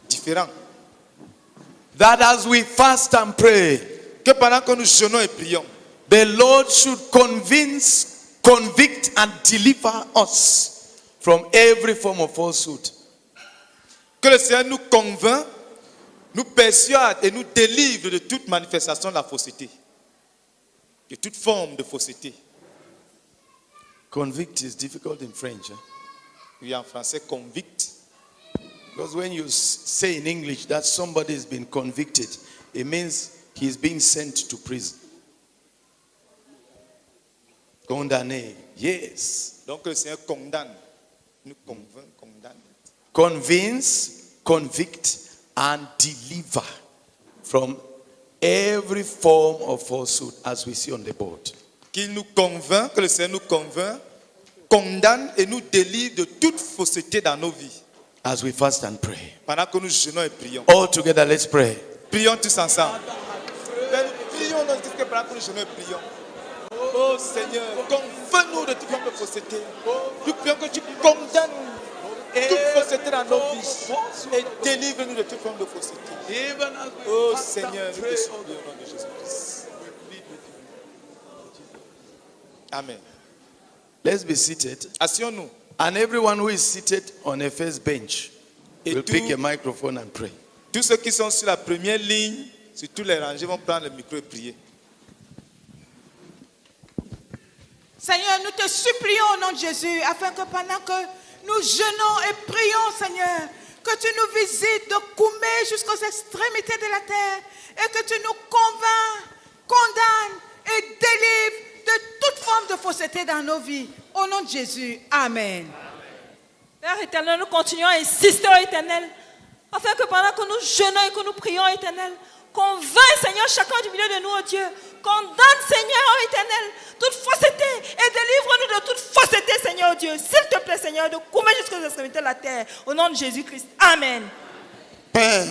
différent. That as we fast and pray, Que pendant que nous jeûnons et prions, the Lord should convict and deliver us from every form of falsehood. que le Seigneur nous convainc, nous persuade et nous délivre de toute manifestation de la fausseté, de toute forme de fausseté. Convict is difficult in French. Oui, en français, convict. Because when you say in English that somebody has been convicted, it means he is being sent to prison. Condamné, yes. Donc le Seigneur condamne, nous convainc, condamne. Convince, convict, and deliver from every form of falsehood, as we see on the board. Qu'il nous convainc, que le Seigneur nous convainc, condamne et nous délivre de toute fausseté dans nos vies. As we fast and pray. Pendant que nous jeûnons et prions. All together, let's pray. Prions tous ensemble. Prions pendant que nous jeûnons et prions. Oh Seigneur, convainc-nous de toute forme de fausseté. Nous prions que tu condamnes toute fausseté dans nos vies et délivre-nous de toute forme de fausseté. Oh Seigneur, nous te supplions au nom de Jésus-Christ. Amen. Let's be seated. Asseyons-nous. And everyone who is seated on a first bench Et will pick a microphone and pray. Tous ceux qui sont sur la première ligne, sur tous les rangées, vont prendre le micro et prier. Seigneur, nous te supplions au nom de Jésus, afin que pendant que nous jeûnons et prions, Seigneur, que tu nous visites de Koumé jusqu'aux extrémités de la terre et que tu nous convaincs, condamnes et délivres de toute forme de fausseté dans nos vies. Au nom de Jésus, Amen. Père éternel, nous continuons à insister au Éternel, afin que pendant que nous jeûnons et que nous prions, Éternel, convainc, Seigneur, chacun du milieu de nous, oh Dieu. Condamne, Seigneur, oh Éternel, toute fausseté et délivre-nous de toute fausseté, Seigneur, oh Dieu. S'il te plaît, Seigneur, de couper jusqu'aux extrémités de la terre. Au nom de Jésus-Christ. Amen. Père,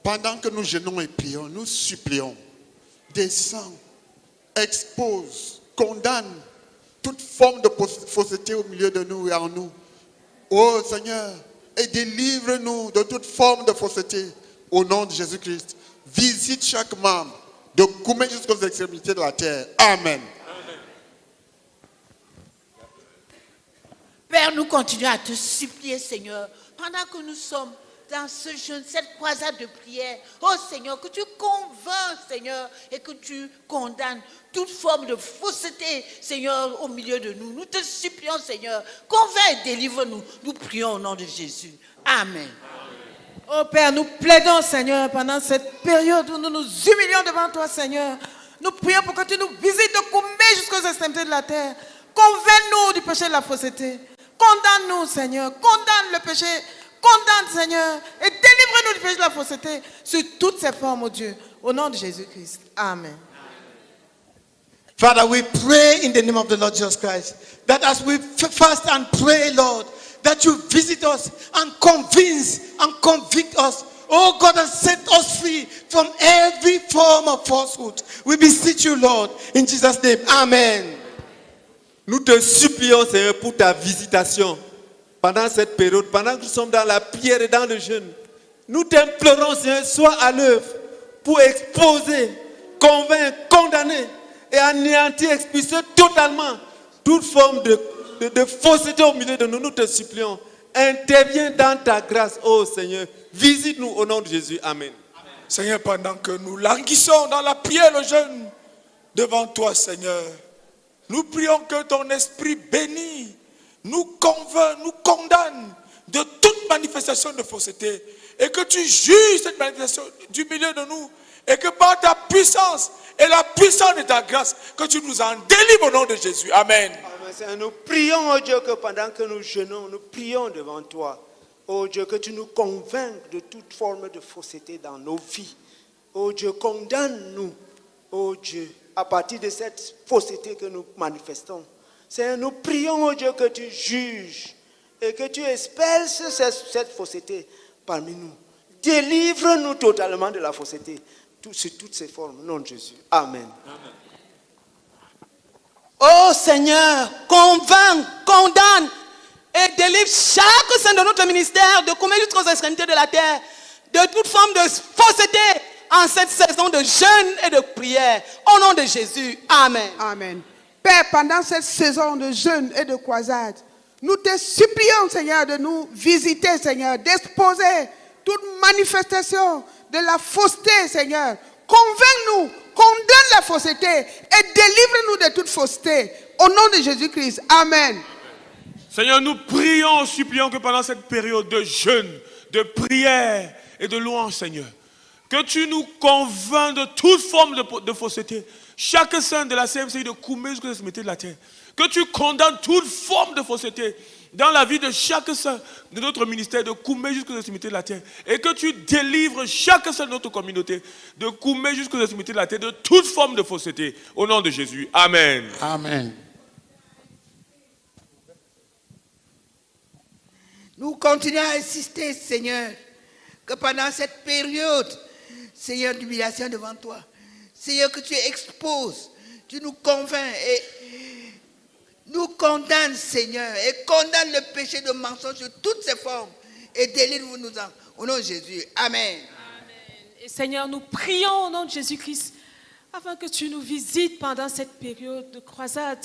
pendant que nous jeûnons et prions, nous supplions, descends, expose, condamne toute forme de fausseté au milieu de nous et en nous. Oh Seigneur, et délivre-nous de toute forme de fausseté au nom de Jésus-Christ. Visite chaque membre de Koumé jusqu'aux extrémités de la terre. Amen. Père, nous continuons à te supplier, Seigneur, pendant que nous sommes dans ce jeûne, cette croisade de prière. Oh Seigneur, que tu convaincs, Seigneur, et que tu condamnes toute forme de fausseté, Seigneur, au milieu de nous. Nous te supplions, Seigneur, convainc et délivre-nous. Nous prions au nom de Jésus. Amen. Oh Père, nous plaidons, Seigneur, pendant cette période où nous nous humilions devant toi, Seigneur. Nous prions pour que tu nous visites de Koumé jusqu'aux extrémités de la terre. Convainc-nous du péché de la fausseté. Condamne-nous, Seigneur. Condamne le péché. Condamne, Seigneur. Et délivre-nous du péché de la fausseté sur toutes ses formes, oh Dieu. Au nom de Jésus-Christ. Amen. Father, we pray in the name of the Lord Jesus Christ that as we fast and pray, Lord, that you visit us and convince and convict us. Oh God, and set us free from every form of falsehood. We beseech you, Lord, in Jesus' name. Amen. Nous te supplions, Seigneur, pour ta visitation pendant cette période, pendant que nous sommes dans la prière et dans le jeûne. Nous t'implorons, Seigneur, sois à l'œuvre pour exposer, convaincre, condamner et anéantir, expulser totalement toute forme de fausseté au milieu de nous. Nous te supplions. Interviens dans ta grâce, oh Seigneur. Visite-nous au nom de Jésus. Amen. Seigneur, pendant que nous languissons dans la prière, le jeûne, devant toi, Seigneur, nous prions que ton esprit béni nous convainc, nous condamne de toute manifestation de fausseté et que tu juges cette manifestation du milieu de nous et que par ta puissance et la puissance de ta grâce, que tu nous en délivres au nom de Jésus. Amen. Seigneur, nous prions, oh Dieu, que pendant que nous jeûnons, nous prions devant toi. Oh Dieu, que tu nous convainques de toute forme de fausseté dans nos vies. Oh Dieu, condamne-nous, oh Dieu, à partir de cette fausseté que nous manifestons. Seigneur, nous prions, oh Dieu, que tu juges et que tu expulses cette fausseté parmi nous. Délivre-nous totalement de la fausseté, sur toutes ses formes, au nom de Jésus. Amen. Amen. Oh Seigneur, convainc, condamne et délivre chaque sein de notre ministère de coumer jusqu'aux extrémités de la terre, de toute forme de fausseté en cette saison de jeûne et de prière. Au nom de Jésus, amen. Amen. Père, pendant cette saison de jeûne et de croisade, nous te supplions, Seigneur, de nous visiter, Seigneur, d'exposer toute manifestation de la fausseté, Seigneur. Convainc-nous, condamne la fausseté et délivre-nous de toute fausseté. Au nom de Jésus-Christ, amen. Seigneur, nous prions, supplions que pendant cette période de jeûne, de prière et de louange, Seigneur, que tu nous convaincs de toute forme de fausseté. Chaque saint de la CMCI de Koumé jusqu'aux extrémités de la terre. Que tu condamnes toute forme de fausseté dans la vie de chaque saint de notre ministère, de Koumé jusqu'aux extrémités de la terre. Et que tu délivres chaque saint de notre communauté, de Koumé jusqu'aux extrémités de la terre, de toute forme de fausseté. Au nom de Jésus. Amen. Amen. Nous continuons à insister, Seigneur, que pendant cette période, Seigneur, d'humiliation devant toi, Seigneur, que tu exposes, tu nous convaincs et nous condamnes, Seigneur, et condamne le péché de mensonge sous toutes ses formes et délivre-nous-en. Au nom de Jésus. Amen. Amen. Et Seigneur, nous prions au nom de Jésus-Christ afin que tu nous visites pendant cette période de croisade.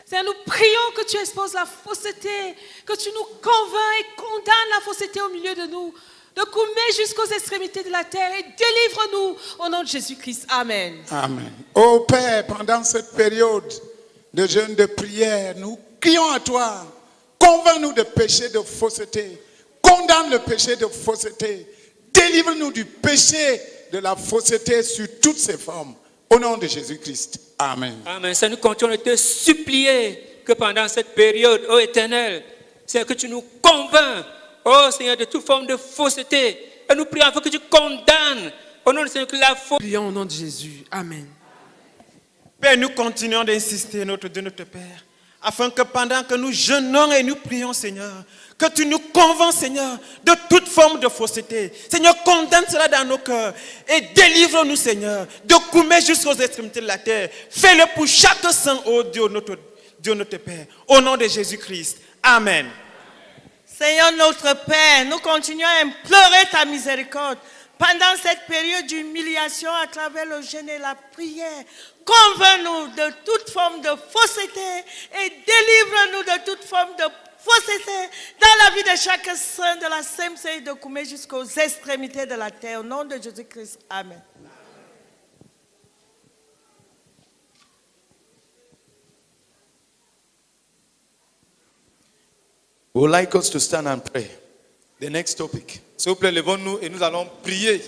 Seigneur, nous prions que tu exposes la fausseté, que tu nous convaincs et condamnes la fausseté au milieu de nous, de Koumé jusqu'aux extrémités de la terre et délivre-nous au nom de Jésus-Christ. Amen. Amen. Ô Père, pendant cette période de jeûne, de prière, nous crions à toi. Convainc-nous de péché de fausseté. Condamne le péché de fausseté. Délivre-nous du péché de la fausseté sur toutes ses formes. Au nom de Jésus-Christ. Amen. Amen. Ça nous continuons de te supplier que pendant cette période, ô Éternel, Seigneur, que tu nous convaincs, ô Seigneur, de toute forme de fausseté. Et nous prions afin que tu condamnes, au nom du Seigneur, que la fausseté. Prions au nom de Jésus. Amen. Père, nous continuons d'insister, notre Dieu, notre Père, afin que pendant que nous jeûnons et nous prions, Seigneur, que tu nous convaincs, Seigneur, de toute forme de fausseté. Seigneur, condamne cela dans nos cœurs et délivre-nous, Seigneur, de Koumé jusqu'aux extrémités de la terre. Fais-le pour chaque saint, ô Dieu, notre Père, au nom de Jésus-Christ. Amen. Seigneur notre Père, nous continuons à implorer ta miséricorde pendant cette période d'humiliation à travers le jeûne et la prière. Convainc-nous de toute forme de fausseté et délivre-nous de toute forme de fausseté dans la vie de chaque saint de la CMCI de Koumé jusqu'aux extrémités de la terre. Au nom de Jésus-Christ. Amen. We would like us to stand and pray. The next topic. S'il vous plaît, levons-nous et nous allons prier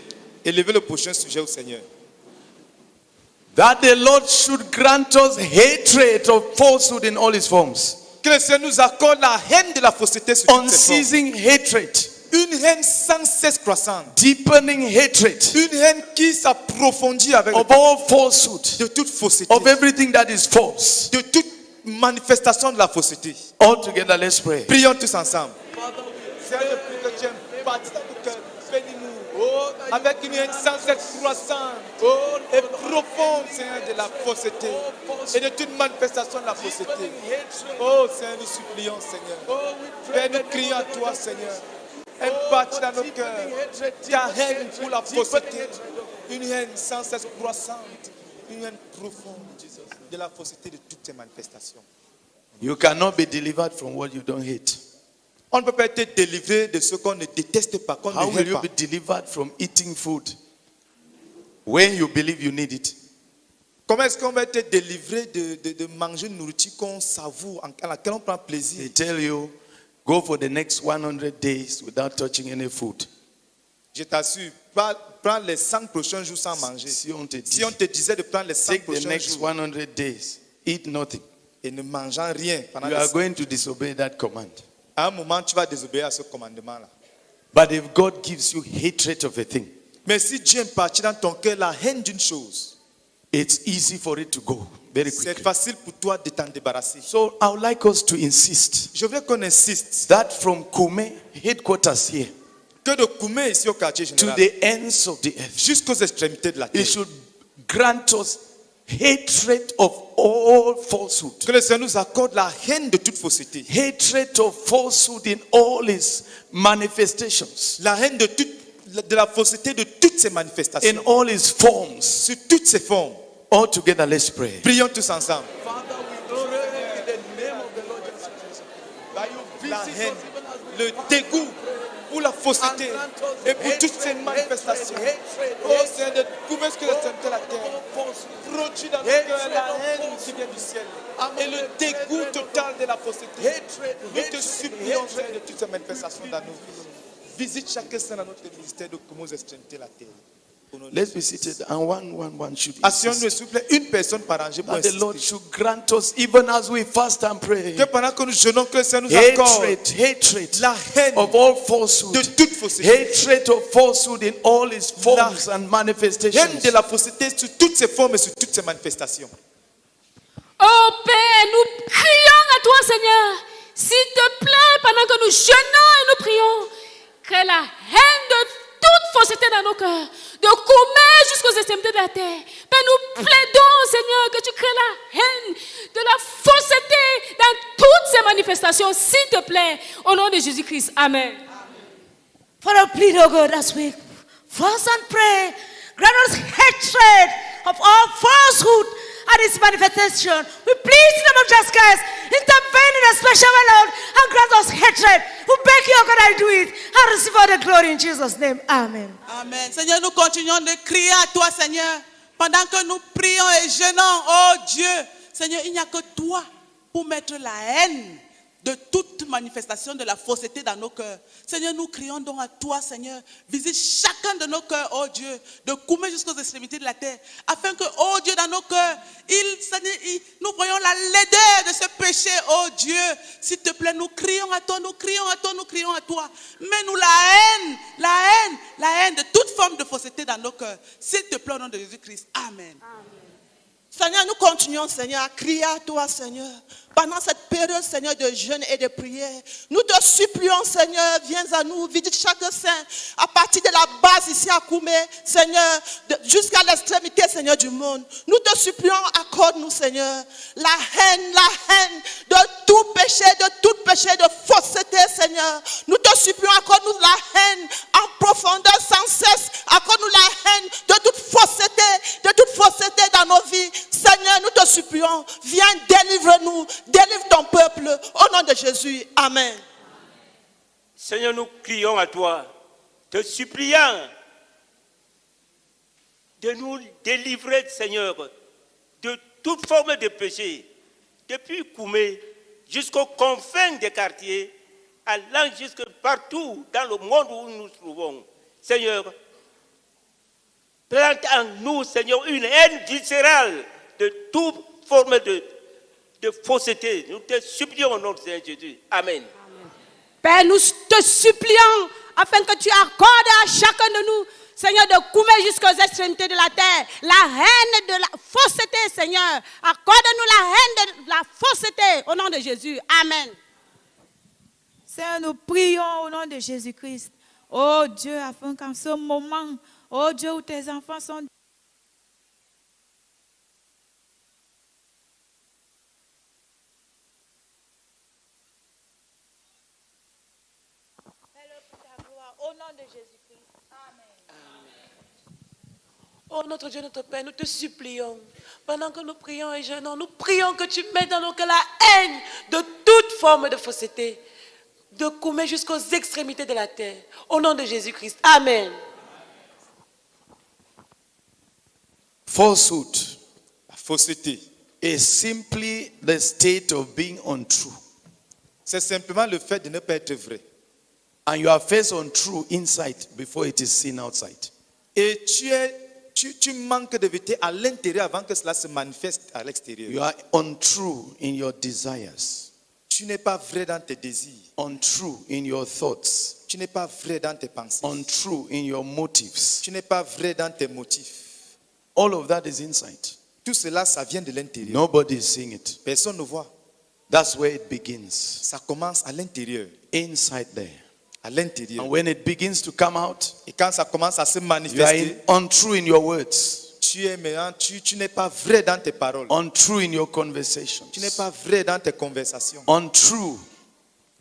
et lever le prochain sujet au Seigneur. That the Lord should grant us hatred of falsehood in all its forms. Que le Seigneur nous accorde la haine de la fausseté sur toutes ses formes. Unceasing hatred. Une haine sans cesse croissante. Deepening hatred. Une haine qui s'approfondit avec of all falsehood. De toute fausseté. Of everything that is false. De toute manifestation de la fausseté. All together, let's pray. Prions tous ensemble. Seigneur, je prie que tu impartes dans nos cœurs. Bénis-nous. Avec une haine sans cesse croissante et profonde, Seigneur, de la fausseté et de toute manifestation de la fausseté. Oh Seigneur, nous supplions, Seigneur. Père, nous crions à toi, Seigneur. Imparte dans nos cœurs ta haine pour la fausseté. Une haine sans cesse croissante. Une haine profonde de la fausseté de toutes ces manifestations. You cannot be delivered from what you don't hate. On ne peut pas être délivré de ce qu'on ne déteste pas, qu'on How ne will hait you pas. be delivered from eating food when you believe you need it? Comment est-ce qu'on va être délivré de manger une nourriture qu'on savoure, à laquelle on prend plaisir? They tell you, go for the next 100 days without touching any food. Je t'assure, prends les 100 prochains jours sans manger. Si on te dit, Si on te disait de prendre les 100 take the prochains next jours 100 days, eat nothing, et ne mangeant rien pendant you les are going to disobey that command. à un moment, tu vas désobéir à ce commandement-là. But if God gives you hatred of a thing, Mais si Dieu impartit dans ton cœur la haine d'une chose, it's easy for it to go very c'est quickly. facile pour toi de t'en débarrasser. So I would like us to insist Je veux qu'on insiste that from Koumé headquarters here que de Koumé ici au quartier to général, the ends of the earth, jusqu'aux extrémités de la terre, it should grant us hatred of all falsehood. Que le Seigneur nous accorde la haine de toute fausseté. Hatred of falsehood in all its manifestations. La haine de la fausseté de toutes ses manifestations. In all its forms. Sur toutes ses formes. All together, let's pray. Prions tous ensemble. La haine, le dégoût pour la fausseté et pour toutes ces manifestations. Oh Seigneur, de trouver ce que c'est la terre. Produit dans nos cœurs la haine qui vient du ciel. Et le dégoût total de la fausseté. Nous te supplions, Seigneur, de toutes ces manifestations dans nos vies. Visite chaque saint dans notre ministère de comment extrémiter la terre. Let's be seated, and one should Asseyons-nous, s'il vous plaît, une personne par rangée pour that the Lord should grant us, even as we fast and pray, que pendant que nous jeûnons, que le Seigneur nous accorde hatred la haine of all falsehood, de toute fausseté, hatred of falsehood in all its forms and manifestations. Haine de la fausseté sur toutes ses formes et sur toutes ses manifestations. Oh Père, nous crions à toi, Seigneur. S'il te plaît, pendant que nous jeûnons et nous prions, que la haine de toute fausseté dans nos cœurs, de commettre jusqu'aux extrémités de la terre. Père, nous plaidons, Seigneur, que tu crées la haine de la fausseté dans toutes ces manifestations, s'il te plaît, au nom de Jésus-Christ. Amen. Father, plead, oh God, as we fast and pray, grant us hatred of all falsehood and its manifestation. We plead in the name of Jesus Christ, intervene in a special way, Lord, and grant us hatred. We beg you, oh God, I do it, and receive all the glory in Jesus' name. Amen. Amen. Seigneur, nous continuons de crier à toi, Seigneur, pendant que nous prions et jeûnons. Oh Dieu, Seigneur, il n'y a que toi pour mettre la haine de toute manifestation de la fausseté dans nos cœurs. Seigneur, nous crions donc à toi, Seigneur. Visite chacun de nos cœurs, oh Dieu, de coumer jusqu'aux extrémités de la terre, afin que, oh Dieu, dans nos cœurs, nous voyons la laideur de ce péché, oh Dieu. S'il te plaît, nous crions à toi, nous crions à toi, nous crions à toi. Mets-nous la haine de toute forme de fausseté dans nos cœurs. S'il te plaît, au nom de Jésus-Christ. Amen. Seigneur, nous continuons, Seigneur, à crier à toi, Seigneur. Pendant cette période, Seigneur, de jeûne et de prière, nous te supplions, Seigneur, viens à nous, visite chaque saint, à partir de la base ici à Koumé, Seigneur, jusqu'à l'extrémité, Seigneur, du monde. Nous te supplions, accorde-nous, Seigneur, la haine de tout péché de fausseté, Seigneur. Nous te supplions, accorde-nous la haine en profondeur, sans cesse. Accorde-nous la haine de toute fausseté dans nos vies. Seigneur, nous te supplions, viens, délivre-nous. Délivre ton peuple au nom de Jésus. Amen. Seigneur, nous crions à toi, te suppliant de nous délivrer, Seigneur, de toute forme de péché, depuis Koumé jusqu'aux confins des quartiers, allant jusque partout dans le monde où nous nous trouvons. Seigneur, plante en nous, Seigneur, une haine viscérale de toute forme de fausseté. Nous te supplions au nom de Seigneur Jésus. Amen. Père, nous te supplions afin que tu accordes à chacun de nous, Seigneur, de coumer jusqu'aux extrémités de la terre, la haine de la fausseté, Seigneur. Accorde-nous la haine de la fausseté au nom de Jésus. Amen. Seigneur, nous prions au nom de Jésus-Christ. Oh Dieu, afin qu'en ce moment, oh Dieu, où tes enfants sont au nom de Jésus-Christ. Amen. Oh notre Dieu, notre Père, nous te supplions. Pendant que nous prions et jeûnons, nous prions que tu mettes dans nos cœurs la haine de toute forme de fausseté, de coumer jusqu'aux extrémités de la terre. Au nom de Jésus-Christ. Amen. Falsehood, la fausseté, is simply the state of being untrue. C'est simplement le fait de ne pas être vrai. And you are first untrue inside before it is seen outside. Et tu manques de vérité à l'intérieur avant que cela se manifeste à l'extérieur. You are untrue in your desires. Tu n'es pas vrai dans tes désirs. Untrue in your thoughts. Tu n'es pas vrai dans tes pensées. Untrue in your motives. Tu n'es pas vrai dans tes motifs. All of that is inside. Tout cela, ça vient de l'intérieur. Nobody is seeing it. Personne ne voit. That's where it begins. Ça commence à l'intérieur. Inside there. À l'intérieur. And when it begins to come out, et quand ça commence à se you manifester, are untrue in your words. tu es méchant, tu n'es pas vrai dans tes paroles. Untrue in your conversations. Tu n'es pas vrai dans tes conversations. Untrue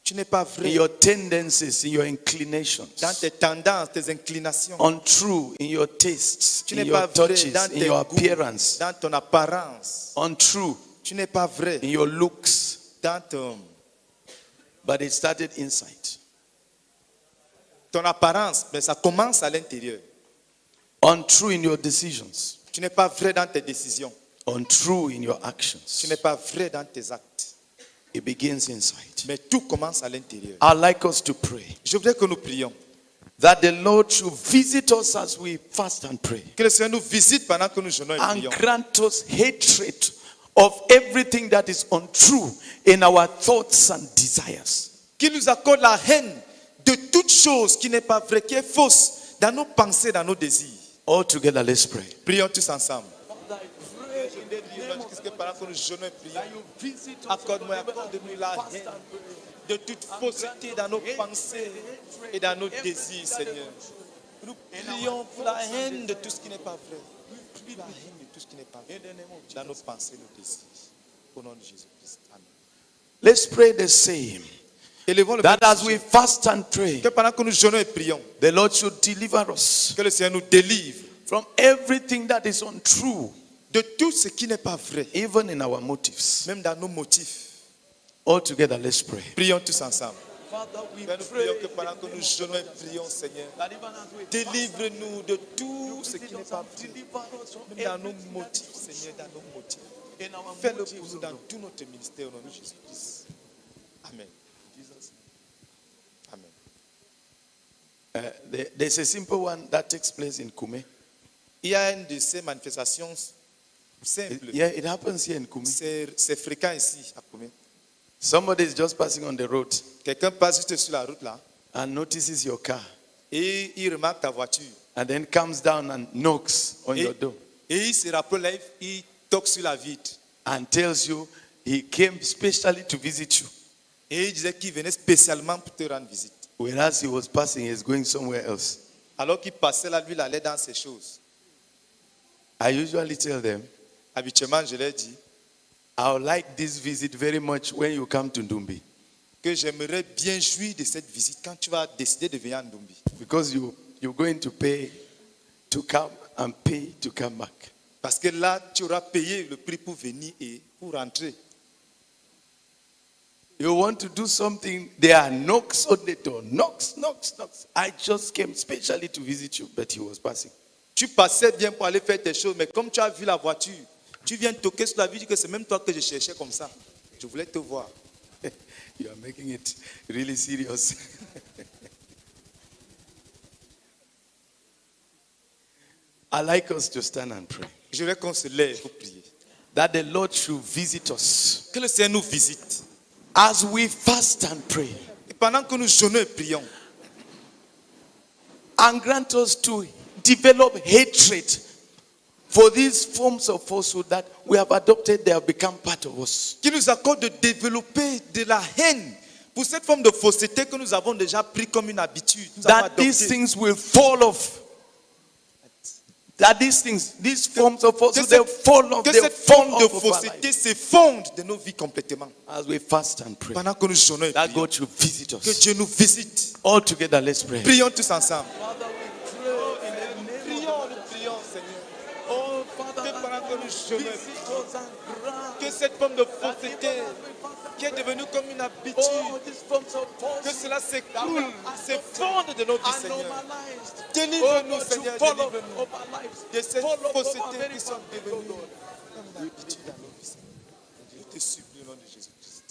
Tu n'es pas in vrai your tendencies, in your inclinations. dans tes tendances, tes inclinations. Untrue in your tastes, Tu in n'es pas your vrai touches, dans in tes your goûts, appearance. dans ton apparence. Untrue Tu n'es pas vrai in your looks. dans But it started inside. ton apparence, mais ça commence à l'intérieur. Untrue in your decisions. Tu n'es pas vrai dans tes décisions. Untrue in your Tu actions. n'es pas vrai dans tes actes. It begins inside. Mais tout commence à l'intérieur. I'd like us to pray Je voudrais que nous prions. that the Lord should visit us as we fast and pray, Que le Seigneur nous visite pendant que nous jeûnons et and prions. grant us hatred of everything that is untrue in our thoughts and desires. Qu'il nous accorde la haine de toute chose qui n'est pas vraie, qui est fausse dans nos pensées, dans nos désirs. All together, let's pray. Prions tous ensemble. Pendant que nous jeûnons et prions, accorde-moi la haine de toute fausseté dans nos pensées et dans nos désirs, Seigneur. Nous prions pour la haine de tout ce qui n'est pas vrai. La haine de tout ce qui n'est pas vrai dans nos pensées et nos désirs. Au nom de Jésus-Christ. Amen. Let's pray the same. Élevons le That même as we sujet. fast and pray, Que pendant que nous jeûnons et prions, the Lord should deliver us que le Seigneur nous délivre from everything that is untrue, de tout ce qui n'est pas vrai, even in our motives. même dans nos motifs. All together, let's pray. Prions tous ensemble. Père, nous prions que pendant que nous jeûnons et prions, Seigneur, délivre-nous de tout ce qui n'est pas vrai, même dans nos motifs, Seigneur, dans nos motifs. Fais-le pour nous dans tout notre ministère au nom de Jésus-Christ. Amen. Amen. There's a simple one that takes place in Kume. Il y a une de ces manifestations simples. Yeah, it happens here in Kume. C'est fréquent ici à Koumé. Somebody is just passing on the road Quelqu'un passe juste sur la route là and notices your car, et il remarque ta voiture. and then comes down and knocks on your door Et il se rappelle là, il toque sur la vitre. and tells you he came specially to visit you, Et il disait qu'il venait spécialement pour te rendre visite. whereas he was passing, he's going somewhere else. Alors qu'il passait là, lui, il allait dans ces choses. I usually tell them, Habituellement, je leur dis I would like this visit very much when you come to Ndumbi, que j'aimerais bien jouir de cette visite quand tu vas décider de venir à Ndumbi. because you're going to pay to come and pay to come back. Parce que là, tu auras payé le prix pour venir et pour rentrer. You want to do something, there are knocks on the door. Knocks. I just came specially to visit you, but he was passing. Tu passais bien pour aller faire tes choses, mais comme tu as vu la voiture, tu viens toquer sur la vitre que c'est même toi que je cherchais comme ça. Je voulais te voir. You are making it really serious. I like us to stand and pray. Je voulais qu'on se lève pour prier. That the Lord should visit us Que le Seigneur nous visite. as we fast and pray, Et pendant que nous jeûnons et prions, and grant us to develop hatred for these forms of falsehood that we have adopted. They have become part of us. qui nous accorde de développer de la haine pour cette forme de fausseté que nous avons déjà pris comme une habitude. Nous avons That these adopté. things will fall off. That these things, these forms of falsehood, cette- they fall off. Que They cette fall forme de off of our fausseté lives s'effondre de nos vies complètement. as we fast and pray. Pendant que nous jeûnons et That prions. God should visit Que us. Dieu nous visite. All together, let's pray. Prions tous ensemble. Prions, nous prions, Seigneur. Oh, que pendant que nous jeûnons et prions, que cette forme de fausseté qui est devenue comme une habitude, que cela s'écroule, s'effondre de nos vies, Seigneur. Délivre-nous, Seigneur, délivre-nous de cette fausseté qui sont devenues comme une habitude à nos vies, Seigneur. Je te supplie au nom de Jésus-Christ.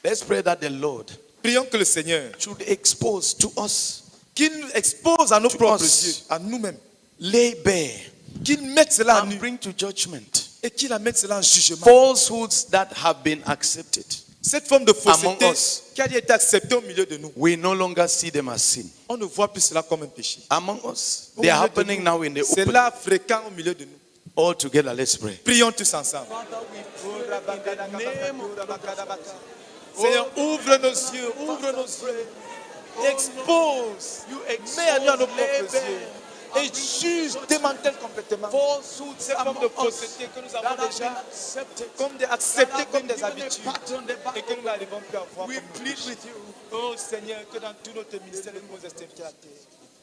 Let's pray that the Lord Prions que le Seigneur, should expose to us, qu'il nous expose à nos To propres us. yeux, à nous-mêmes, lay bare, qu'il mette cela à and nu bring to judgment et qu'il amène cela en jugement. falsehoods that have been accepted. Cette forme de Among fausseté us. qui a été acceptée au milieu de nous, We no longer see them as sin. on ne voit plus cela comme un péché. Among us, Au they are milieu de happening nous, now in the c'est open. là fréquent au milieu de nous. All together, let's pray. Prions tous ensemble. Seigneur, ouvre nos yeux, ouvre nos yeux. Expose, mets à nu à nos propres yeux et juge, démantèle complètement ces formes de fausseté que nous avons déjà acceptées comme des habitudes et que nous n'arrivons plus à voir. Oh Seigneur, que dans tous notre ministère et nos extrémités à la terre,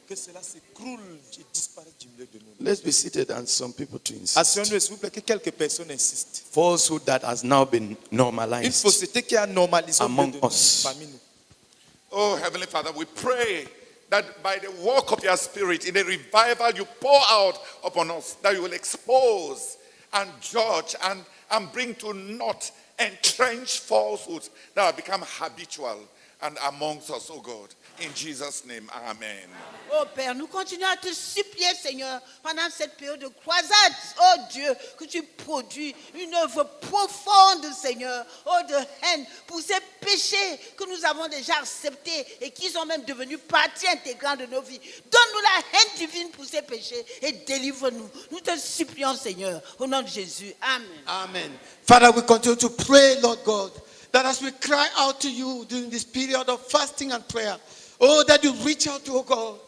que cela s'écroule et disparaisse du milieu de nous. Let's be seated and some people to insist. Asseyons-nous, s'il vous plaît, que quelques personnes insistent. Falsehood that has now been normalized. Une fausseté qui a normalisé among us. parmi nous. Oh, Heavenly Father, we pray that by the work of your Spirit, in a revival you pour out upon us, that you will expose and judge and bring to naught entrenched falsehoods that have become habitual and amongst us, oh God. In Jesus' name, amen. Oh Père, nous continuons à te supplier, Seigneur, pendant cette période de croisade, oh Dieu, que tu produis une œuvre profonde, Seigneur, oh de haine, pour ces péchés que nous avons déjà acceptés et qui sont même devenus partie intégrante de nos vies. Donne-nous la haine divine pour ces péchés et délivre-nous. Nous te supplions, Seigneur, au nom de Jésus. Amen. Amen. Father, we continue to pray, Lord God, that as we cry out to you during this period of fasting and prayer, oh, that you reach out to, oh God,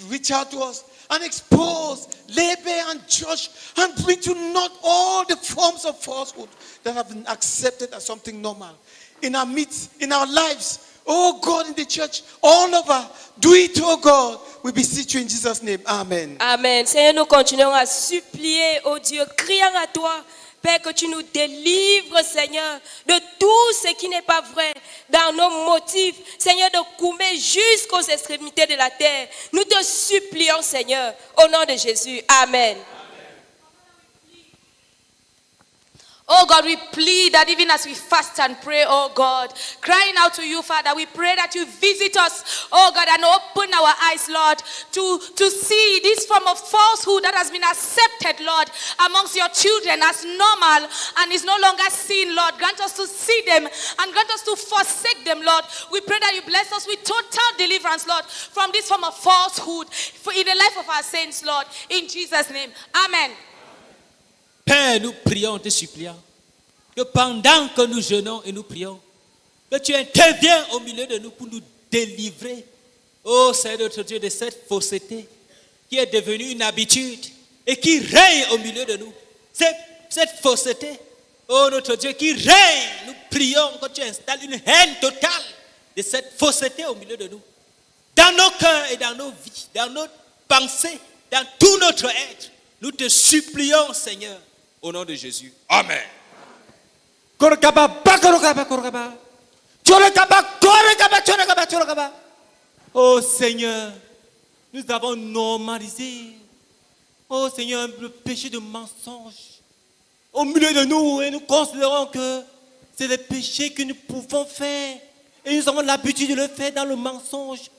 reach out to us and expose, lay bare and judge and bring to naught all the forms of falsehood that have been accepted as something normal in our midst, in our lives. Oh God, in the church, all over, do it, oh God. We beseech you in Jesus' name. Amen. Amen. Seigneur, nous continuons à supplier, oh Dieu, criant à toi, Père, que tu nous délivres, Seigneur, de tout ce qui n'est pas vrai dans nos motifs, Seigneur, de Koumé jusqu'aux extrémités de la terre. Nous te supplions, Seigneur, au nom de Jésus. Amen. Oh God, we plead that even as we fast and pray, oh God, crying out to you, Father, we pray that you visit us, oh God, and open our eyes, Lord, to see this form of falsehood that has been accepted, Lord, amongst your children as normal and is no longer seen, Lord. Grant us to see them and grant us to forsake them, Lord. We pray that you bless us with total deliverance, Lord, from this form of falsehood in the life of our saints, Lord. In Jesus' name, amen. Père, nous prions, te supplions, que pendant que nous jeûnons et nous prions, que tu interviens au milieu de nous pour nous délivrer, oh Seigneur notre Dieu, de cette fausseté qui est devenue une habitude et qui règne au milieu de nous. Cette fausseté, oh notre Dieu, qui règne, nous prions que tu installes une haine totale de cette fausseté au milieu de nous. Dans nos cœurs et dans nos vies, dans nos pensées, dans tout notre être, nous te supplions, Seigneur, au nom de Jésus. Amen. Oh Seigneur, nous avons normalisé, oh Seigneur, le péché de mensonge au milieu de nous et nous considérons que c'est le péché que nous pouvons faire et nous avons l'habitude de le faire dans le mensonge.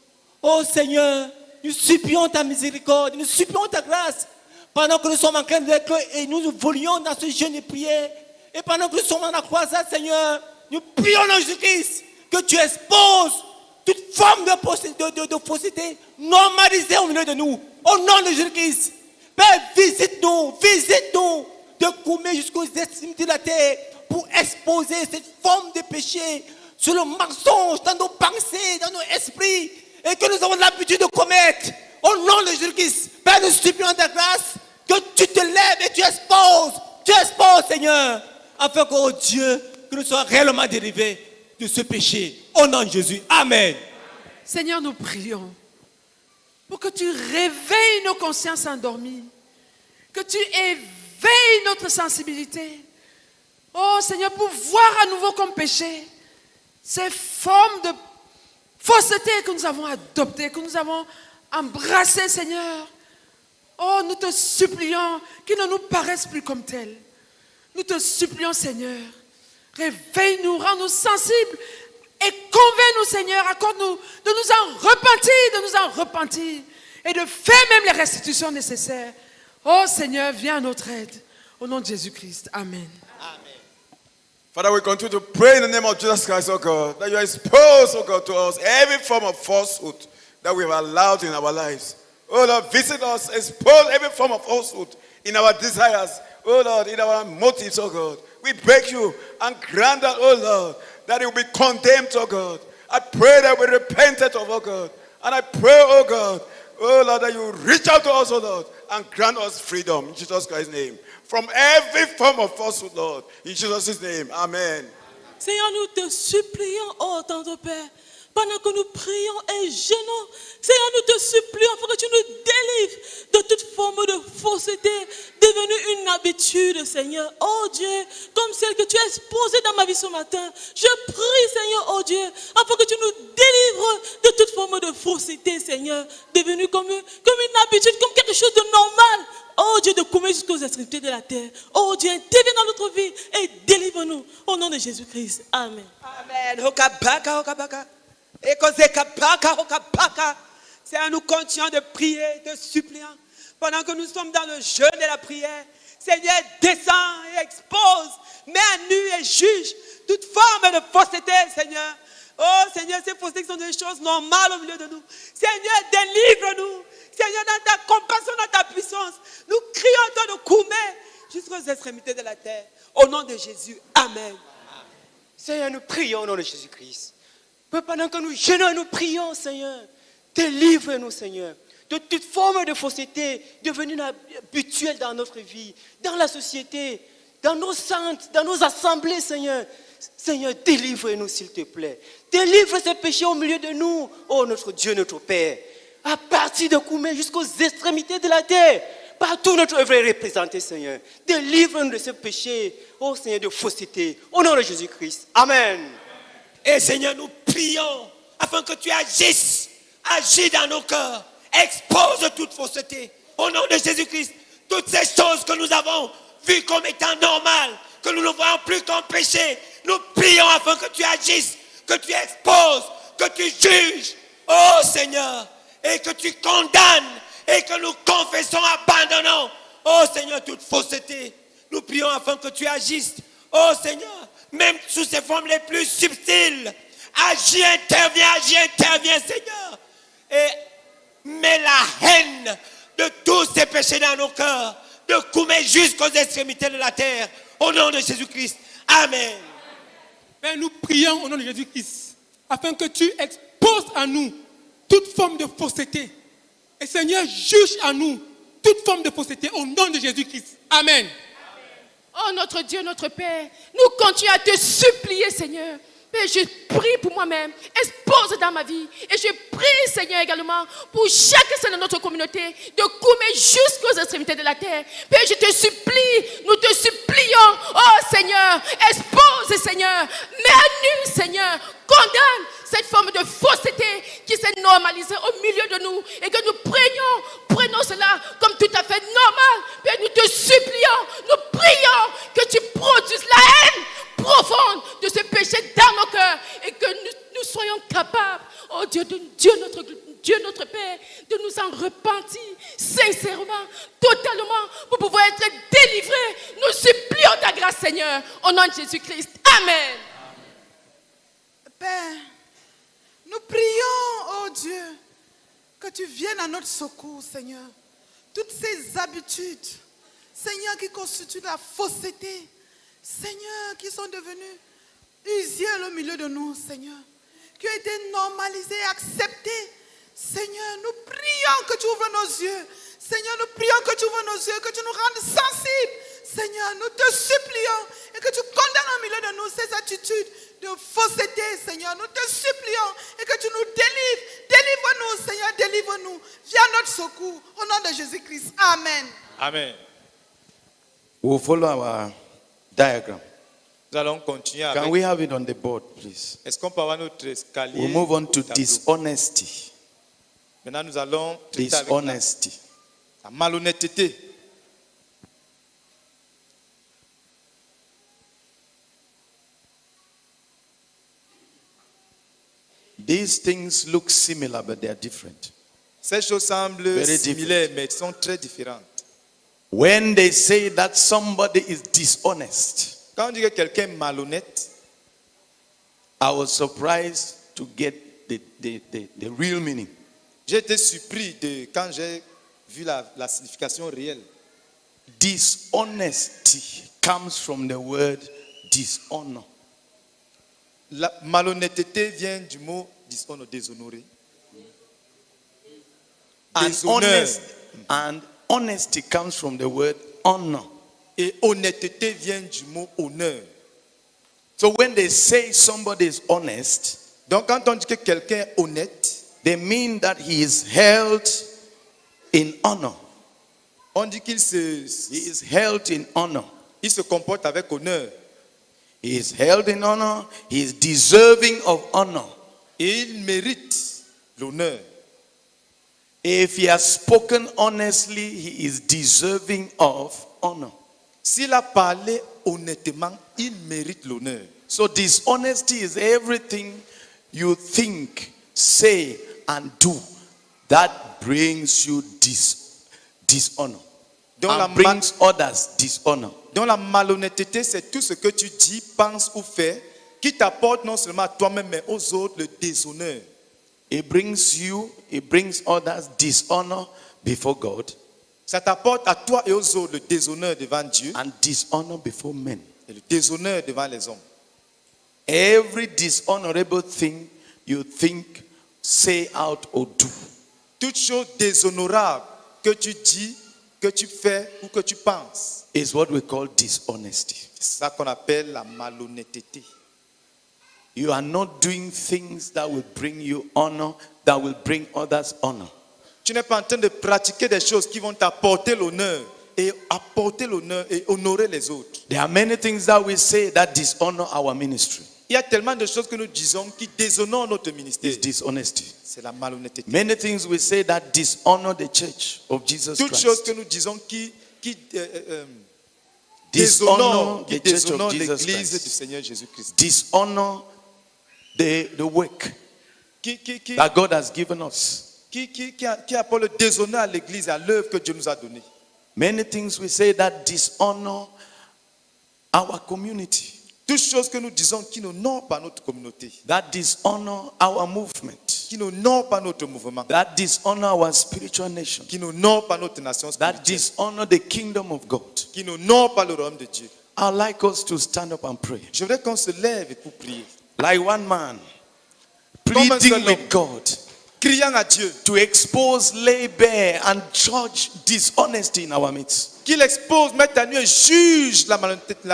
Oh Seigneur, nous supplions ta miséricorde, nous supplions ta grâce. Pendant que nous sommes en train d'être et nous volions dans ce jeûne de prière, et pendant que nous sommes dans la croisade, Seigneur, nous prions dans Jésus-Christ que tu exposes toute forme de fausseté normalisée au milieu de nous. Au nom de Jésus-Christ, Père, visite-nous de Koumé jusqu'aux extrémités de la terre pour exposer cette forme de péché sur le mensonge dans nos pensées, dans nos esprits, et que nous avons l'habitude de commettre. Au nom de Jésus-Christ, Père, nous supplions ta grâce, que tu te lèves et tu exposes, Seigneur, afin que, oh Dieu, que nous soyons réellement dérivés de ce péché. Au nom de Jésus, amen. Seigneur, nous prions pour que tu réveilles nos consciences endormies, que tu éveilles notre sensibilité. Oh Seigneur, pour voir à nouveau comme péché ces formes de fausseté que nous avons adoptées, que nous avons embrassées, Seigneur. Oh, nous te supplions qu'ils ne nous paraissent plus comme tels. Nous te supplions, Seigneur, réveille-nous, rends-nous sensibles et convainc-nous, Seigneur, accorde-nous de nous en repentir et de faire même les restitutions nécessaires. Oh Seigneur, viens à notre aide. Au nom de Jésus-Christ. Amen. Father, we continue to pray in the name of Jesus Christ, oh God, that you expose, oh God, to us every form of falsehood that we have allowed in our lives. Oh Lord, visit us, expose every form of falsehood in our desires, oh Lord, in our motives, oh God. We beg you and grant that, oh Lord, that it will be condemned, oh God. I pray that we repented of, oh God. And I pray, oh God, Oh Lord, that you reach out to us, oh Lord, and grant us freedom in Jesus Christ's name. From every form of falsehood, Lord, in Jesus' name. Amen. Seigneur, nous te supplions, oh Tante Père, pendant que nous prions et jeûnons, Seigneur, nous te supplions afin que tu nous délivres de toute forme de fausseté devenue une habitude, Seigneur. Oh Dieu, comme celle que tu as exposée dans ma vie ce matin, je prie, Seigneur, oh Dieu, afin que tu nous délivres de toute forme de fausseté, Seigneur, devenue comme une habitude, comme quelque chose de normal. Oh Dieu, de coumer jusqu'aux extrémités de la terre. Oh Dieu, interviens dans notre vie et délivre-nous au nom de Jésus-Christ. Amen. Amen. Seigneur, nous continuons de prier, de supplier. Pendant que nous sommes dans le jeûne et la prière, Seigneur, descend et expose, met à nu et juge toute forme de fausseté, Seigneur. Oh Seigneur, ces faussetés sont des choses normales au milieu de nous. Seigneur, délivre-nous. Seigneur, dans ta compassion, dans ta puissance, nous crions toi de coumer jusqu'aux extrémités de la terre. Au nom de Jésus, Amen. Seigneur, nous prions au nom de Jésus-Christ. Pendant que nous jeûnons, nous prions, Seigneur. Délivre-nous, Seigneur, de toute forme de fausseté devenue habituelle dans notre vie, dans la société, dans nos centres, dans nos assemblées, Seigneur. Seigneur, délivre-nous, s'il te plaît. Délivre ces péchés au milieu de nous, oh notre Dieu, notre Père. À partir de Koumé jusqu'aux extrémités de la terre, partout notre œuvre est représentée, Seigneur. Délivre-nous de ces péchés, oh Seigneur, de fausseté, au nom de Jésus-Christ. Amen. Et Seigneur, nous prions afin que tu agisses. Agis dans nos cœurs, expose toute fausseté. Au nom de Jésus-Christ, toutes ces choses que nous avons vues comme étant normales, que nous ne voyons plus comme péché, nous prions afin que tu agisses, que tu exposes, que tu juges, oh Seigneur, et que tu condamnes, et que nous confessons, abandonnons, oh Seigneur, toute fausseté. Nous prions afin que tu agisses, oh Seigneur, même sous ces formes les plus subtiles. Agis, interviens, Seigneur. Et mets la haine de tous ces péchés dans nos cœurs, de Koumé jusqu'aux extrémités de la terre, au nom de Jésus-Christ. Amen. Père, nous prions au nom de Jésus-Christ, afin que tu exposes à nous toute forme de fausseté. Et Seigneur, juge à nous toute forme de fausseté au nom de Jésus-Christ. Amen. Oh notre Dieu, notre Père, nous continuons à te supplier, Seigneur. Père, je prie pour moi-même, expose dans ma vie. Et je prie, Seigneur, également pour chaque sein de notre communauté de Koumé jusqu'aux extrémités de la terre. Père, je te supplie, nous te supplions, oh Seigneur, expose, Seigneur, mets à nu, Seigneur, condamne cette forme de fausseté qui s'est normalisée au milieu de nous et que nous prenons cela comme tout à fait normal. Père, nous te supplions, nous prions que tu produises la haine profonde de ce péché dans nos cœurs et que nous soyons capables, oh Dieu, notre Père, de nous en repentir sincèrement, totalement, pour pouvoir être délivrés. Nous supplions ta grâce, Seigneur, au nom de Jésus-Christ. Amen. Père, nous prions, oh Dieu, que tu viennes à notre secours, Seigneur. Toutes ces habitudes, Seigneur, qui constituent la fausseté, Seigneur, qui sont devenues usuelles au milieu de nous, Seigneur, qui ont été normalisées, acceptées. Seigneur, nous prions que tu ouvres nos yeux. Seigneur, nous prions que tu ouvres nos yeux, que tu nous rendes sensibles. Seigneur, nous te supplions et que tu condamnes au milieu de nous ces attitudes de fausseté, Seigneur. Nous te supplions et que tu nous délivres. Délivre-nous, Seigneur, délivre-nous. Viens à notre secours. Au nom de Jésus-Christ. Amen. Amen. We'll follow our diagram. Nous allons continuer avec. Can we have it on the board, please? Est-ce qu'on peut avoir notre escalier? We'll move on to dishonesty. Maintenant, nous allons traiter avec Dishonesty. la malhonnêteté. These things look similar, but they are different. Ces choses semblent Very similaires, mais sont très différentes. When they say that somebody is dishonest, Quand on dit que quelqu'un est malhonnête, I was surprised to get the real meaning. j'ai été surpris quand j'ai vu la signification réelle. Dishonesty comes from the word dishonor. La malhonnêteté vient du mot dishonor, déshonorer. déshonneur. And honesty comes from the word honor. Et honnêteté vient du mot honneur. So when they say somebody is honest, donc quand on dit que quelqu'un est honnête, they mean that he is held in honor. On dit qu'il he is held in honor. Il se comporte avec honneur. He is held in honor. He is deserving of honor. Et il mérite l'honneur. If he has spoken honestly, he is deserving of honor. S'il a parlé honnêtement, il mérite l'honneur. So dishonesty is everything you think, say, and do that brings you dishonor. And brings others dishonor. Donc la malhonnêteté, c'est tout ce que tu dis, penses ou fais qui t'apporte non seulement à toi-même, mais aux autres le déshonneur. It brings others dishonor before God. Ça t'apporte à toi et aux autres le déshonneur devant Dieu. And dishonor before men. Et le déshonneur devant les hommes. Every dishonorable thing you think, say out or do. Toute chose déshonorable que tu dis, que tu fais ou que tu penses. Is what we call dishonesty. C'est ça qu'on appelle la malhonnêteté. You are not doing things that will bring you honor, that will bring others honor. Tu n'es pas en train de pratiquer des choses qui vont t'apporter l'honneur et apporter l'honneur et honorer les autres. There are many things that we say that dishonor our ministry. Il y a tellement de choses que nous disons qui déshonorent notre ministère. It's dishonesty. C'est la malhonnêteté. Many things we say that dishonor the church of Jesus Toutes Christ. choses que nous disons qui dishonor qui the church déshonore of Jesus l'église Christ. du Seigneur Jésus-Christ. Dishonor the work that God has given us. Qui apporte le déshonneur à l'église, à l'œuvre que Dieu nous a donnée. Many things we say that dishonor our community. Toutes choses que nous disons qui n'honorent pas notre communauté. That dishonor our movement. Qui n'honorent pas notre mouvement. That dishonor our spiritual nation. Qui n'honorent pas notre nation spirituelle. That dishonor the kingdom of God. Qui n'honorent pas le royaume de Dieu. I'd like us to stand up and pray. Je voudrais qu'on se lève pour prier. Like one man, pleading with God. Criant à Dieu. To expose, lay bare and judge dishonesty in our midst. Qu'il expose, mette à nu et juge la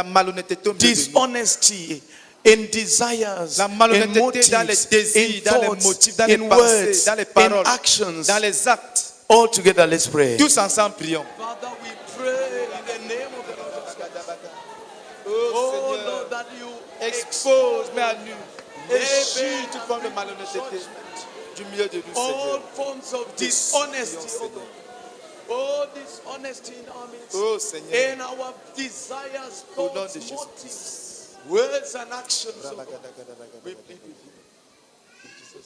malhonnêteté au milieu de nous. Dishonesty in desires, la malhonnêteté in motives, dans les désirs, in dans les thoughts, motifs, dans les in pensées, words, dans les paroles, in actions. dans les actes. All together, let's pray. Tous ensemble, prions. Father, we pray in the name of the Lord Jesus Christ. Oh Seigneur, Lord, that you expose, mets à nu et juge toute forme de malhonnêteté du milieu de nous, all Seigneur. forms of dishonesty, oh God. Oh, dishonesty in our midst. Oh Seigneur. In our desires, Au nom thoughts, de Jésus. motives, words and actions. Oh God. We plead with you.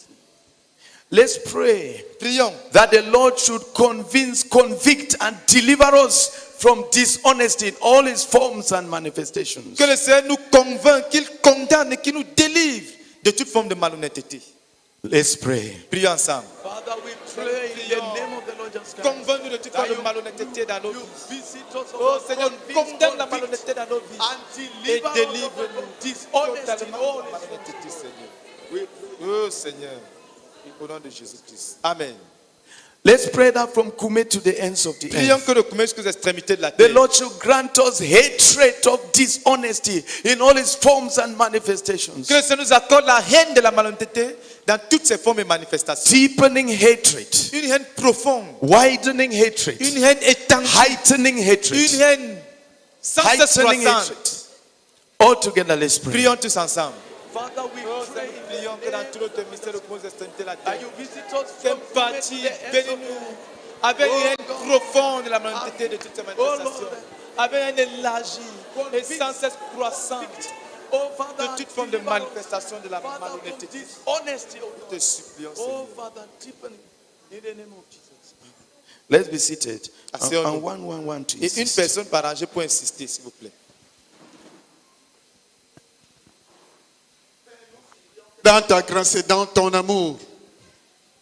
Let's pray. Prions. That the Lord should convict and deliver us from dishonesty in all its forms and manifestations. Que le Seigneur nous convainc, qu'il condamne et qu'il nous délivre de toute forme de malhonnêteté. Let's pray. Prions ensemble. Father, we pray in the name of the Lord Jesus Christ. Convainc-nous de toute forme de malhonnêteté dans nos vies. Visit us, Oh Seigneur, condamne la malhonnêteté dans nos vies et délivre-nous totalement de la malhonnêteté, Seigneur. Oh Seigneur, au nom de Jésus-Christ. Amen. Let's pray that from Kume to the ends of the Prions earth. que de Kume jusqu'aux extrémités de la The terre. Lord should grant us hatred of dishonesty in all its forms and manifestations. Que le Seigneur nous accorde la haine de la malhonnêteté dans toutes ses formes et manifestations. Deepening hatred. Une haine profonde. Widening hatred. Une haine étendue. Heightening hatred. Une haine sans cesse Heightening croissante. hatred. All together, let's pray. Prions tous ensemble. Father, we pray. Prions que dans tout notre mystère de aux extrémités de la terre. You visit us Fais from partie, Kume to the ends of bénis-nous avec une haine profonde de la malhonnêteté de toutes ces manifestations. Avec une haine élargie et sans cesse croissante. De toute forme de manifestation de la malhonnêteté. Dishonesty, oh Te supplions, Oh, Seigneur. Father, deepen in the name of Jesus. Let's be seated. And one, two. Et une personne par rangée pour insister, s'il vous plaît. Dans ta grâce et dans ton amour,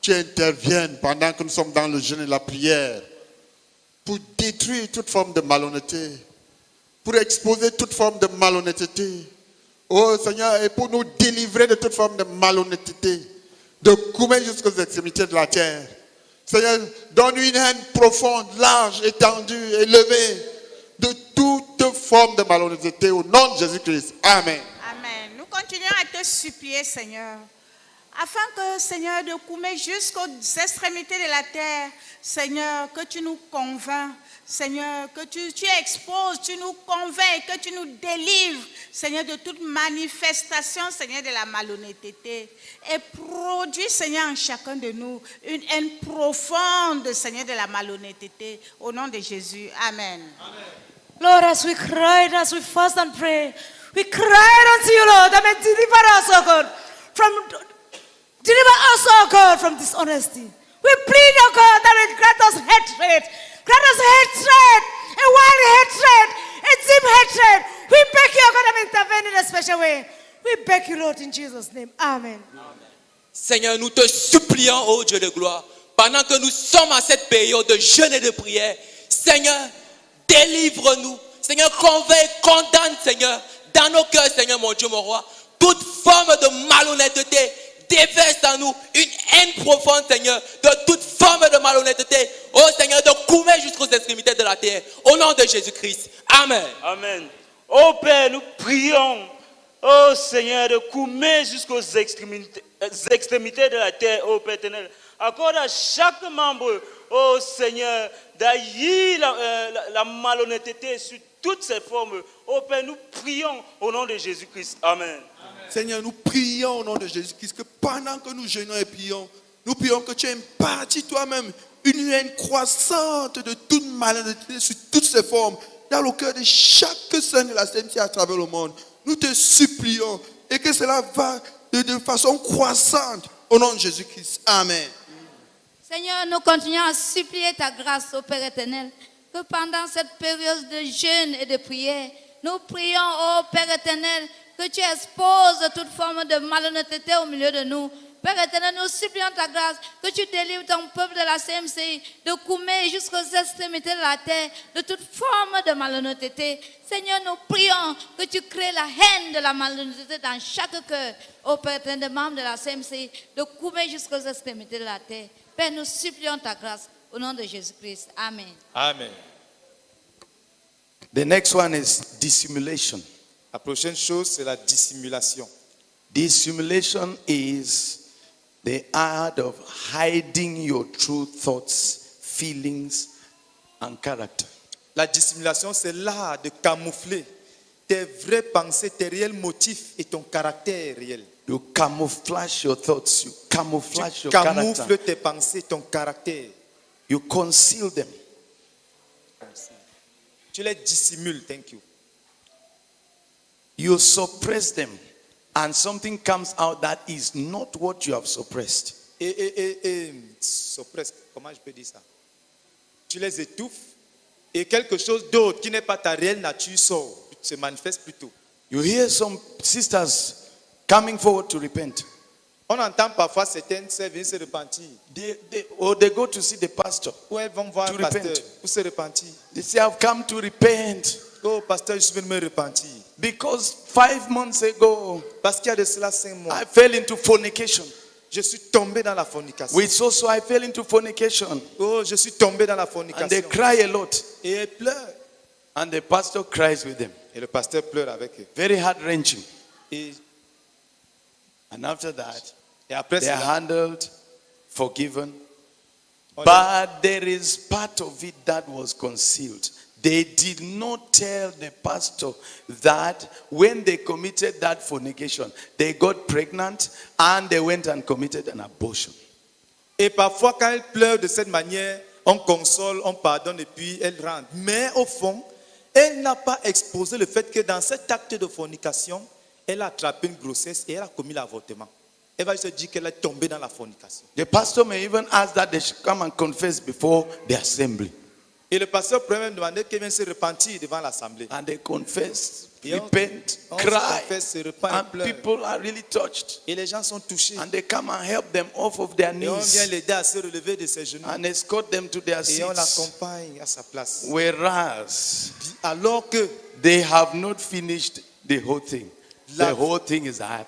tu interviennes pendant que nous sommes dans le jeûne et la prière pour détruire toute forme de malhonnêteté, pour exposer toute forme de malhonnêteté. Oh Seigneur, et pour nous délivrer de toute forme de malhonnêteté, de couper jusqu'aux extrémités de la terre. Seigneur, donne une haine profonde, large, étendue, élevée de toute forme de malhonnêteté au nom de Jésus-Christ. Amen. Amen. Nous continuons à te supplier, Seigneur, afin que, Seigneur, de Koumé jusqu'aux extrémités de la terre, Seigneur, que tu nous convaincs, Seigneur, que tu exposes, tu nous convaincs, que tu nous délivres, Seigneur, de toute manifestation, Seigneur, de la malhonnêteté. Et produis, Seigneur, en chacun de nous une haine profonde, Seigneur, de la malhonnêteté. Au nom de Jésus. Amen. Lord, as we cried, as we fast and pray, we cried unto you, Lord, that may deliver us, oh God, deliver us, oh God, from dishonesty. We plead, oh God, that may grant us hatred. Grant us hatred, a wild hatred, a deep hatred. We beg you, oh God, to intervene in a special way. We beg you, Lord, in Jesus' name. Amen. Seigneur, nous te supplions, ô Dieu de gloire, pendant que nous sommes à cette période de jeûne et de prière, Seigneur, délivre-nous. Seigneur, convainc, condamne, Seigneur, dans nos cœurs, Seigneur, mon Dieu, mon roi, toute forme de malhonnêteté. Déverse en nous une haine profonde, Seigneur, de toute forme de malhonnêteté. Oh Seigneur, de Koumé jusqu'aux extrémités de la terre. Au nom de Jésus-Christ. Amen. Amen. Oh Père, nous prions, oh Seigneur, de Koumé jusqu'aux extrémités de la terre, oh Père éternel. Accorde à chaque membre, oh Seigneur, d'haïr la malhonnêteté sur toutes ses formes. Oh Père, nous prions au nom de Jésus-Christ. Amen. Seigneur, nous prions au nom de Jésus-Christ que pendant que nous jeûnons et prions, nous prions que tu impartis toi-même une haine croissante de toute malhonnêteté sur toutes ses formes dans le cœur de chaque saint de la CMC à travers le monde. Nous te supplions et que cela va de façon croissante au nom de Jésus-Christ. Amen. Seigneur, nous continuons à supplier ta grâce au Père éternel, que pendant cette période de jeûne et de prière, nous prions au Père éternel, que tu exposes toute forme de malhonnêteté au milieu de nous. Père éternel, nous supplions ta grâce, que tu délivres ton peuple de la CMCI, de Koumé jusqu'aux extrémités de la terre, de toute forme de malhonnêteté. Seigneur, nous prions que tu crées la haine de la malhonnêteté dans chaque cœur. Ô Père éternel, membre de la CMCI, de Koumé jusqu'aux extrémités de la terre. Père, nous supplions ta grâce au nom de Jésus-Christ. Amen. Amen. The next one is dissimulation. La prochaine chose, c'est la dissimulation. Dissimulation is the art of hiding your true thoughts, feelings, and character. La dissimulation, c'est l'art de camoufler tes vraies pensées, tes réels motifs et ton caractère réel. You camouflage your thoughts, you camouflage Tu your camoufles character. tes pensées, ton caractère. You conceal them. Tu les dissimules, thank you. You suppress them, and something comes out that is not what you have suppressed. Suppresse, comment je peux dire ça? Tu les étouffes et quelque chose d'autre qui n'est pas ta réelle nature sort, se manifeste plutôt. You hear some sisters coming forward to repent. On entend parfois certaines sœurs venir se repentir. They go to see the pastor. Ou elles vont voir To un pasteur repent. pour se repentir. They say, I've come to repent. Oh, pasteur, je suis venu me repentir. Because 5 months ago, parce qu'il y a de cela 5 mois, I fell into fornication. Je suis tombé dans la fornication. With so I fell into fornication. Oh, je suis tombé dans la fornication. And they cry a lot. Et elles pleurent. And the pastor cries with them. Et le pasteur pleure avec eux. Very heart-wrenching. Et And after that, après they are cela, handled, forgiven. But there is part of it that was concealed. They did not tell the pastor that when they committed that fornication, they got pregnant and they went and committed an abortion. Et parfois, quand elle pleure de cette manière, on console, on pardonne et puis elle rentre. Mais au fond, elle n'a pas exposé le fait que dans cet acte de fornication, elle a attrapé une grossesse et elle a commis l'avortement. Elle va se dire qu'elle est tombée dans la fornication. The pastor may even ask that they should come and confess before the assembly. Et le pasteur pourrait même demander qu'elle vienne se repentir devant l'assemblée. And they confess, Et repent, on cry. se confesse, se repent et And pleure. people are really touched. Et les gens sont touchés. And they come and help them off of their Et on vient knees l'aider à se relever de ses genoux. and escort them to their Et on seats. l'accompagne à sa place. Whereas Alors que they have not finished the whole thing. The whole thing is that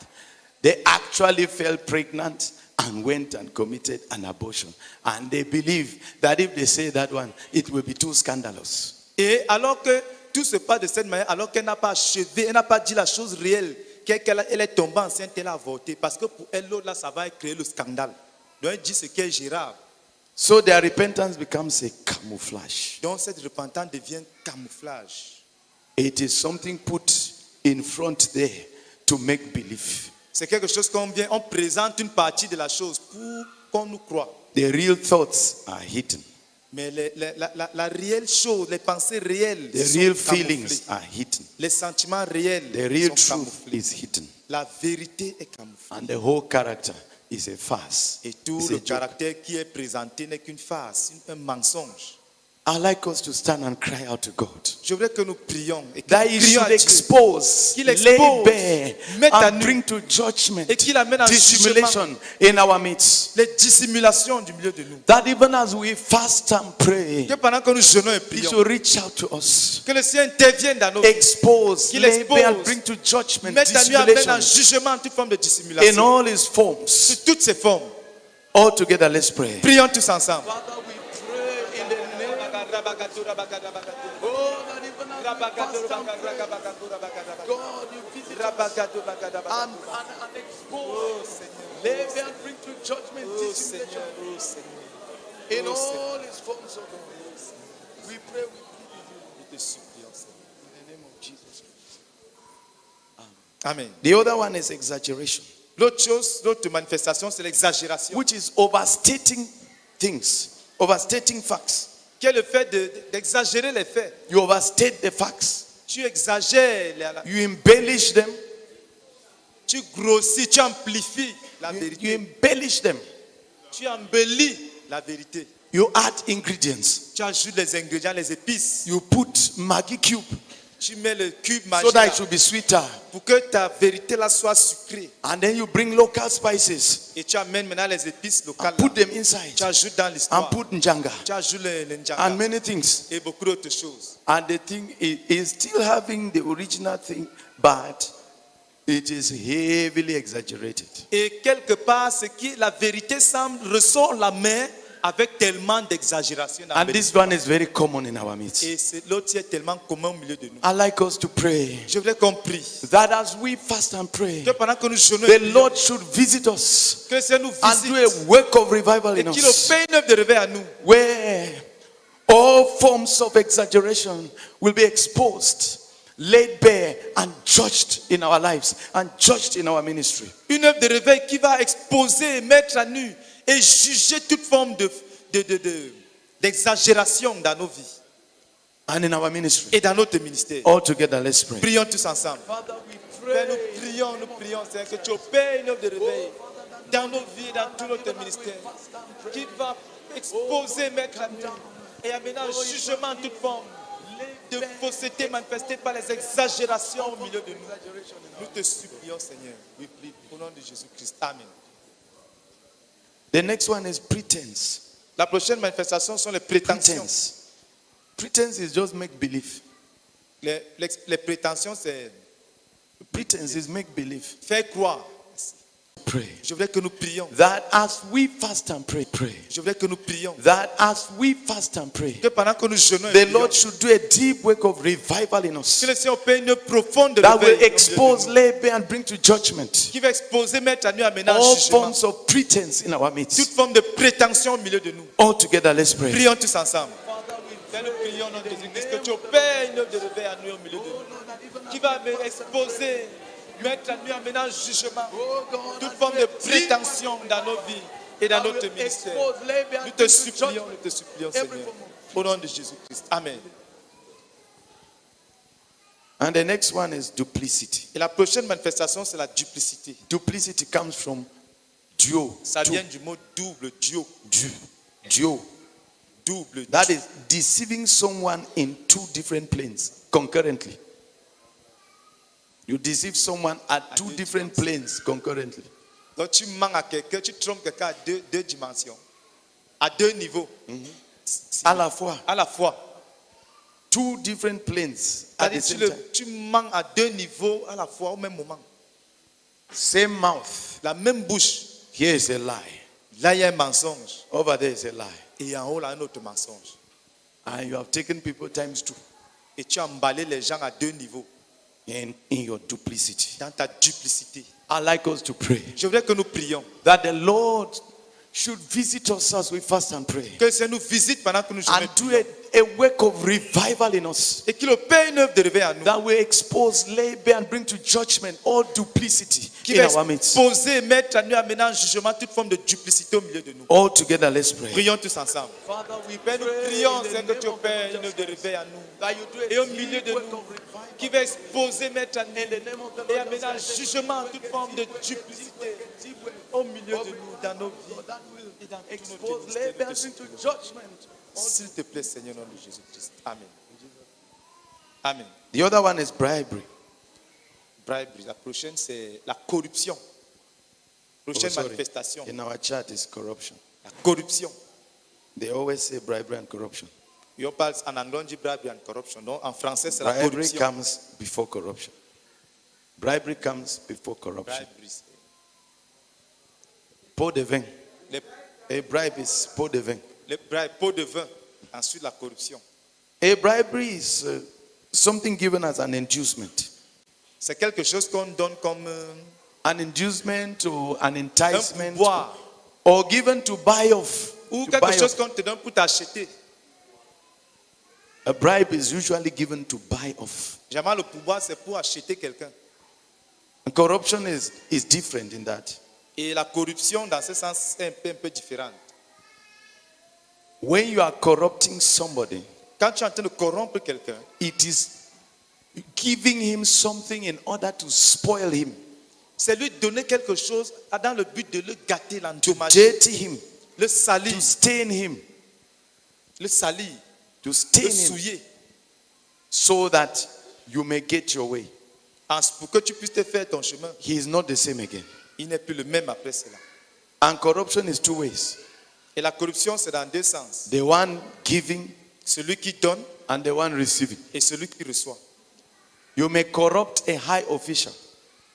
they actually fell pregnant and went and committed an abortion. And they believe that if they say that one, it will be too scandalous. Et alors que tout se passe de cette manière, alors qu'elle n'a pas achevé, elle n'a pas dit la chose réelle, qu'elle est tombée enceinte, elle a avorté. Parce que pour elle, l'autre là, ça va créer le scandale. Donc elle dit ce qui est gérable. So their repentance becomes a camouflage. Donc cette repentance devient camouflage. It is something put in front there to make believe. C'est quelque chose qu'on vient, on présente une partie de la chose pour qu'on nous croie. The real thoughts are hidden. Mais la réelle chose, les pensées réelles, The sont real camouflées. feelings are hidden. Les sentiments réels The real sont truth camouflés. is hidden. La vérité est camouflée. And the whole character is a farce. Et tout It's le a joke. caractère qui est présenté n'est qu'une farce, un mensonge. I'd like us to stand and cry out to God. Je voudrais que nous prions et que That nous he prions should à Dieu. expose, Qu'il lay expose, bare, mette à and nu, bring to judgment et qu'il amène en dissimulation jugement in our midst. les dissimulations du milieu de nous. That even as we fast and pray, Que pendant que nous jeûnons et he prions, should reach out to us. que le Seigneur intervienne dans nos vies, Expose, qu'il lay bare, and expose, bring to judgment mette à nu, amène en dissimulation jugement toute forme de in dissimulation. all his forms. Sous toutes ses formes. All together, let's pray. Prions tous ensemble. Lay bare and bring to judgment dissimulation in all his forms of God. We pray, we plead with you. In the name of Jesus Christ. Amen. The other one is exaggeration, L'autre chose, l'autre manifestation, c'est l'exagération. which is overstating things, overstating facts. Qui est le fait d'exagérer les faits. You overstate the facts. Tu exagères, You embellish them. tu grossis, tu amplifies la You vérité. embellish them. Tu embellis la vérité. You add ingredients. Tu ajoutes les ingrédients, les épices. You put Maggi cube Tu mets le cube so magique that là, it should be sweeter. pour que ta vérité là soit sucrée. And then you bring local spices Et tu amènes maintenant les épices locales. and put là. them inside. Tu ajoutes dans And l'histoire. put njanga Tu ajoutes le njanga and many things. et beaucoup d'autres choses. And the thing is still having the original thing, but it is heavily exaggerated. Et quelque part, ce qui la vérité semble ressort la main avec tellement d'exagération. dans la And vérité. this one is very common in our midst. Et l'autre est tellement commun au milieu de nous. I like us to pray Je voulais qu'on prie. that as we fast and pray, Que pendant que nous jeûnons, the Lord should visit us que le Seigneur nous and visite do a work of revival et in qu'il us, fait une œuvre de réveil à nous. where all forms of exaggeration will be exposed, laid bare, and judged in our lives and judged in our ministry. Une œuvre de réveil qui va exposer, mettre à nu et juger toute forme d'exagération dans nos vies And in our ministry. et dans notre ministère. All together, let's pray. Prions tous ensemble. Père, nous prions, Seigneur, que tu opères une œuvre de réveil dans nos vies, dans tout notre ministère, qui va exposer, mettre à nu et amener un jugement en toute forme de fausseté manifestée par les exagérations au milieu de nous. Nous te supplions, Seigneur. Au nom de Jésus-Christ. Amen. The next one is pretense. La prochaine manifestation sont les prétentions. Pretense. Pretense is just make believe. Les prétentions, c'est Pretense is make believe. faire croire. Pray. Je voudrais que nous prions. That as we fast and pray, Je voudrais que nous prions. that as we fast and pray, Que pendant que nous jeûnons, the Lord should do a deep work of revival in us que le Seigneur opère une profonde that will réveil expose, lay bare, and bring to judgment qui va exposer, mettre à nu, amener en all jugement forms of pretense in our toute midst. forme de prétention au milieu de nous. All together, let's pray. Prions tous ensemble. Père, nous prions au nom de Jésus-Christ que tu opères une œuvre de réveil à nous au milieu de nous, qui va exposer, mettre à nu, amener en jugement toute forme de prétention dans nos vies et dans notre ministère. Nous te supplions, Seigneur, au nom de Jésus-Christ. Amen. And the next one is duplicity. Et la prochaine manifestation, c'est la duplicité. Duplicity comes from duo. Ça vient du mot double, duo. Duo. Double. That is deceiving someone in two different planes concurrently. You deceive someone at two different planes concurrently. Donc tu mens à quelqu'un, tu trompes quelqu'un à deux dimensions, à deux niveaux. À la fois. À la fois. Two different planes at the same time. Tu mens à deux niveaux à la fois au même moment. Same mouth. La même bouche. Here is a lie. Là, il y a un mensonge. Over there is a lie. Et en haut, là, un autre mensonge. And you have taken people times 2. Et tu as emballé les gens à 2 niveaux. In your duplicity. Dans ta duplicité. I like us to pray. Je voudrais que nous prions. That the Lord should visit us as we fast and pray. Que le Seigneur nous visite pendant que nous jeûnons. And do a work of revival in us. Et qu'il opère une œuvre de réveil à nous. That we expose, lay bare and bring to judgment all duplicity qui in va our midst. exposer, mettre à nu, amener en jugement toute forme de duplicité au milieu de nous. All together, let's pray. Prions tous ensemble. Père, nous prions, Seigneur, que tu opères une œuvre de réveil à nous. Et au milieu de nous, qui va exposer, mettre à nu, et amener en jugement toute forme de duplicité au milieu de nous, dans nos vies. Et dans toutes nos judgment. S'il te plaît, Seigneur, au nom de Jésus-Christ. Amen. Amen. The other one is bribery. Bribery. La prochaine, c'est la corruption. Prochaine manifestation. In our chat is corruption. La corruption. They always say bribery and corruption. Et on parle en anglais, on dit bribery and corruption. Non, en français, c'est la Bribery corruption. comes before corruption. Bribery comes before corruption. Bribery. Pot de vin. A bribe is pot de vin. Le bribe, pot de vin. Ensuite, la corruption. A bribery is something given as an inducement. C'est quelque chose qu'on donne comme an inducement or an enticement, pouvoir. or given to buy off. Ou to quelque buy chose off. qu'on te donne pour t'acheter. A bribe is usually given to buy off. Jamais le pouvoir, c'est pour acheter quelqu'un. And corruption is different in that. Et la corruption, dans ce sens, est un peu différente. When you are corrupting somebody, quand tu es en train de corrompre quelqu'un, it is giving him something in order to spoil him. C'est lui donner quelque chose dans le but de le gâter, l'endommager, dirty him, le salir, to stain him, le salir, to stain le him, souiller, so that you may get your way. Pour que tu puisses te faire ton chemin. He is not the same again. Il n'est plus le même après cela. And corruption is 2 ways. Et la corruption, c'est dans 2 sens. The one giving, celui qui donne, and the one receiving. Et celui qui reçoit. You may corrupt a high official.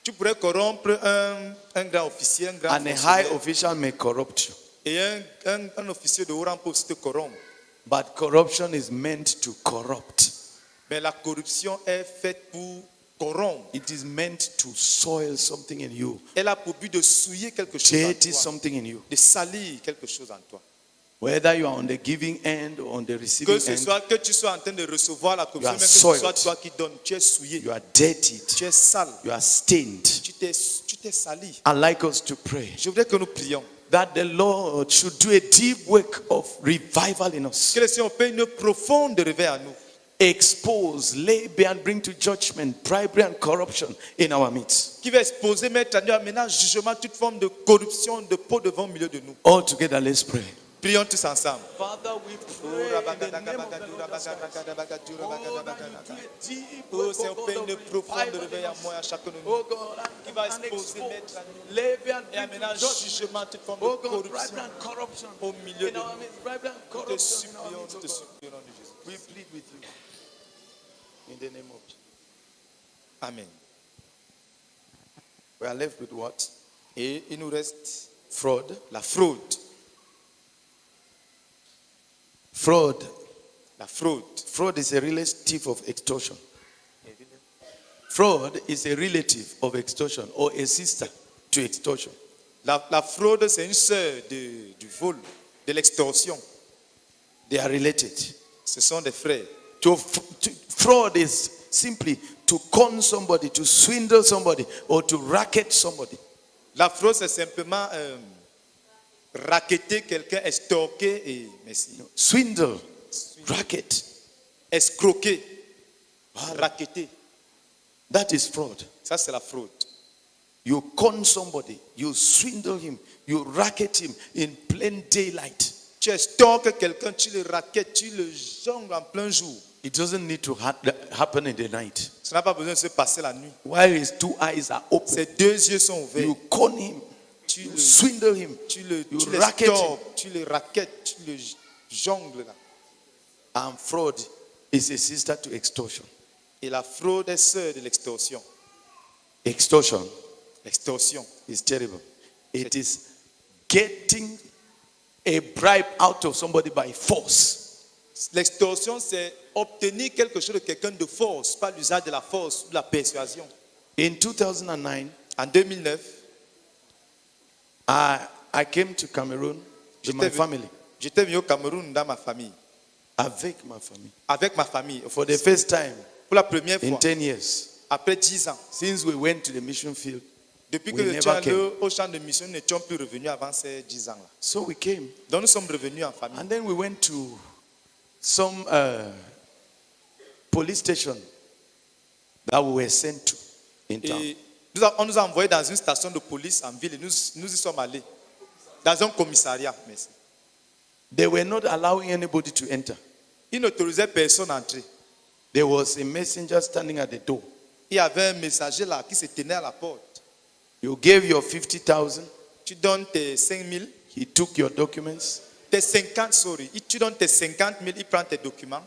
Tu pourrais corrompre un grand officier, un grand and a high official may corrupt you. Et un officier de haut rang peut aussi te corrompre. But corruption is meant to corrupt. Mais la corruption est faite pour corrompre. It is meant to soil something in you. Elle a pour but de souiller quelque chose en Dirty toi. something in you. De salir quelque chose en toi. Whether you are on the giving end or on the receiving Que ce end, soit que tu sois en train de recevoir la corruption, you are même que ce soit soiled. toi qui donnes, tu es souillé. you are dirtied. Tu es sale. You are stained. Tu t'es sali. I'd like us to pray Je voudrais que nous prions. that the Lord should do a deep work of revival in us. Que le Seigneur paie une profonde réveil à nous. Expose, lay bare and bring to judgment bribery and corruption in our midst. Qui va exposer, mettre à nu, amener en jugement toute forme de corruption, de pot de vent au milieu de nous. All together, let's pray. Prions tous ensemble. Father, we Oh Seigneur, paie une profonde réveil à moi, à chacun de nous. Qui va exposer, mettre à nu, et amener en jugement toute forme de corruption au milieu de nous. Nous te supplions, nous te supplions, au nom de Jésus. We plead with you. In the name of Jesus. Amen. We are left with what? Et il nous reste Fraud. la fraude. Fraud. La fraude. Fraud is a relative of extortion. Fraud is a relative of extortion or a sister to extortion. La fraude, c'est une sœur du vol, de l'extorsion. They are related. Ce sont des frères. Fraud is simply to con somebody, to swindle somebody, or to racket somebody. La fraude, c'est simplement racketter quelqu'un, estorquer et merci. Swindle, racket, escroquer, racketter. That is fraud. Ça, c'est la fraude. You con somebody, you swindle him, you racket him in plain daylight. Tu estorques quelqu'un, tu le raquettes, tu le jongles en plein jour. It doesn't need to happen in the night. Ça n'a pas besoin de se passer la nuit. While his 2 eyes are open, ses 2 yeux sont ouverts. You con him, tu you swindle him, tu le racket him. tu le raquettes, tu le jongles là. And fraud is a sister to extortion. Et la fraude est sœur de l'extorsion. Extortion L'extorsion is terrible. It is getting a bribe out of somebody by force. L'extorsion, c'est obtenir quelque chose de quelqu'un de force, pas l'usage de la force ou de la persuasion. In 2009, en 2009, I came to Cameroon with my family. J'étais venu au Cameroun dans ma famille. Avec ma famille. Avec ma famille. For the first time. Pour la première fois. In 10 years. Après 10 ans. Since we went to the mission field. Depuis que nous étions allés au champ de mission, nous n'étions plus revenus avant ces 10 ans-là. So we came. Donc nous sommes revenus en famille. And then we went to some police station that we were sent to in town. Et on nous a envoyés dans une station de police en ville et nous y sommes allés. Dans un commissariat. Merci. They were not allowing anybody to enter. Ils n'autorisaient personne à entrer. There was a messenger standing at the door. Il y avait un messager là qui se tenait à la porte. You gave your 50,000. Tu donnes tes 5 000. He took your documents. Tes 50, sorry. Tu donnes tes 50 000, il prend tes documents.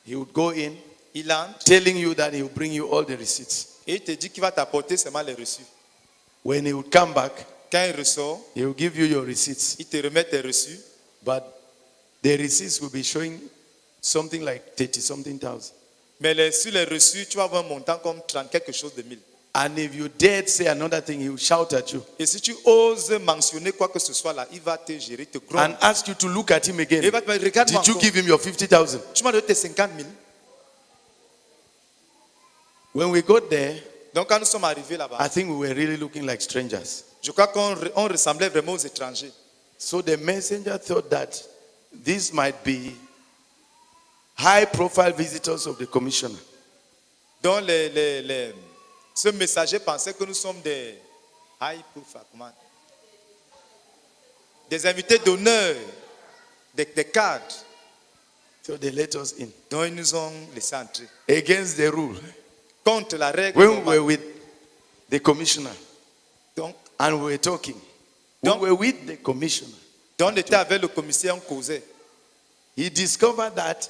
He would go in. Il entre. Telling you that he will bring you all the receipts. Et il te dit qu'il va t'apporter seulement les reçus. When he would come back, quand il ressort, he will give you your receipts. Il te remet tes reçus. But the receipts will be showing something like 30-something thousand. Mais sur les reçus, tu vas avoir un montant comme 30 quelque chose de 1000. And if you dare say another thing, he will shout at you. Et si tu oses mentionner quoi que ce soit là, il va te gérer, te gronder. And ask you to look at him again. Il va te dire, regarde-moi Did you encore. give him your 50,000? Tu m'as donné tes 50 000. When we got there, donc quand nous sommes arrivés là-bas, I think we were really looking like strangers. Je crois qu'on ressemblait vraiment aux étrangers. So the messenger thought that this might be high-profile visitors of the commissioner. Donc ce messager pensait que nous sommes des high-profile, des invités d'honneur, des cadres. So they let us in. Donc ils nous ont laissé entrer. Against the rule. Contre la règle. When we were with the commissioner, donc, and we were talking, we were with the commissioner. Donc on était avec le commissaire, on causait. He discovered that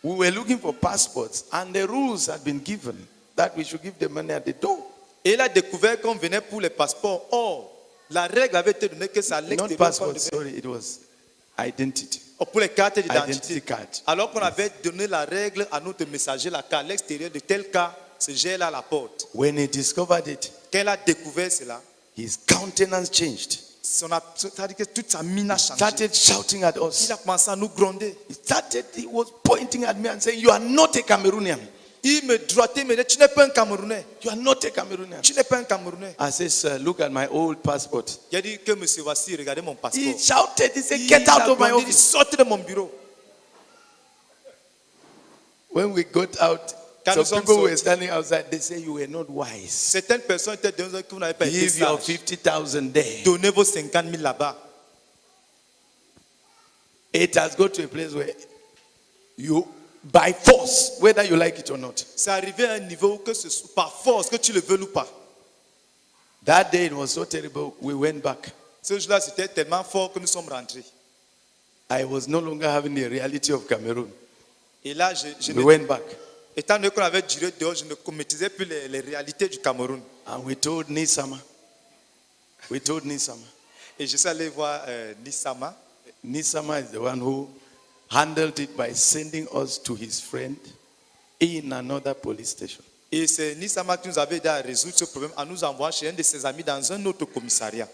we were looking for passports and the rules had been given that we should give the money at the door. Et il a découvert qu'on venait pour les passeports. Or, la règle avait été donnée que c'est à l'extérieur. Not passport, sorry, it was identity. Pour les cartes d'identité. Card. Alors qu'on avait donné la règle à notre messager, la carte à l'extérieur de tel cas, ce gère-là à la porte. When he discovered it, quand il a découvert cela, his countenance changed. C'est-à-dire que toute sa mine a changé. Started shouting at us. Il a commencé à nous gronder. He was pointing at me and saying, "You are not a Cameroonian." Il me droitait, me disait, tu n'es pas un Camerounais. You are not a Cameroonian. Tu n'es pas un Camerounais. I said, "Sir, look at my old passport." Il a dit que monsieur, voici, regardez mon passeport. He shouted, he said, "Get out of my office." Sortez de mon bureau. When we got out, some people were standing outside. They say, "You were not wise." Certaines personnes étaient dans un que vous n'avez pas été Give your sage. 50,000 there. Donnez vos 50 000 là-bas. It has got to a place where you, by force, whether you like it or not. C'est arrivé à un niveau où que ce soit par force, que tu le veux ou pas. That day it was so terrible. We went back. Ce jour-là, c'était tellement fort que nous sommes rentrés. I was no longer having the reality of Cameroon. Et là, we went back. Étant donné qu'on avait duré dehors, je ne maîtrisais plus les réalités du Cameroun. And we told Nisama. We told Nisama. Et je suis allé voir Nisama. Nisama is the one who handled it by sending us to his friend in another police station. Et c'est Nisama qui nous avait aidé à résoudre ce problème en nous envoyant chez un de ses amis dans un autre commissariat.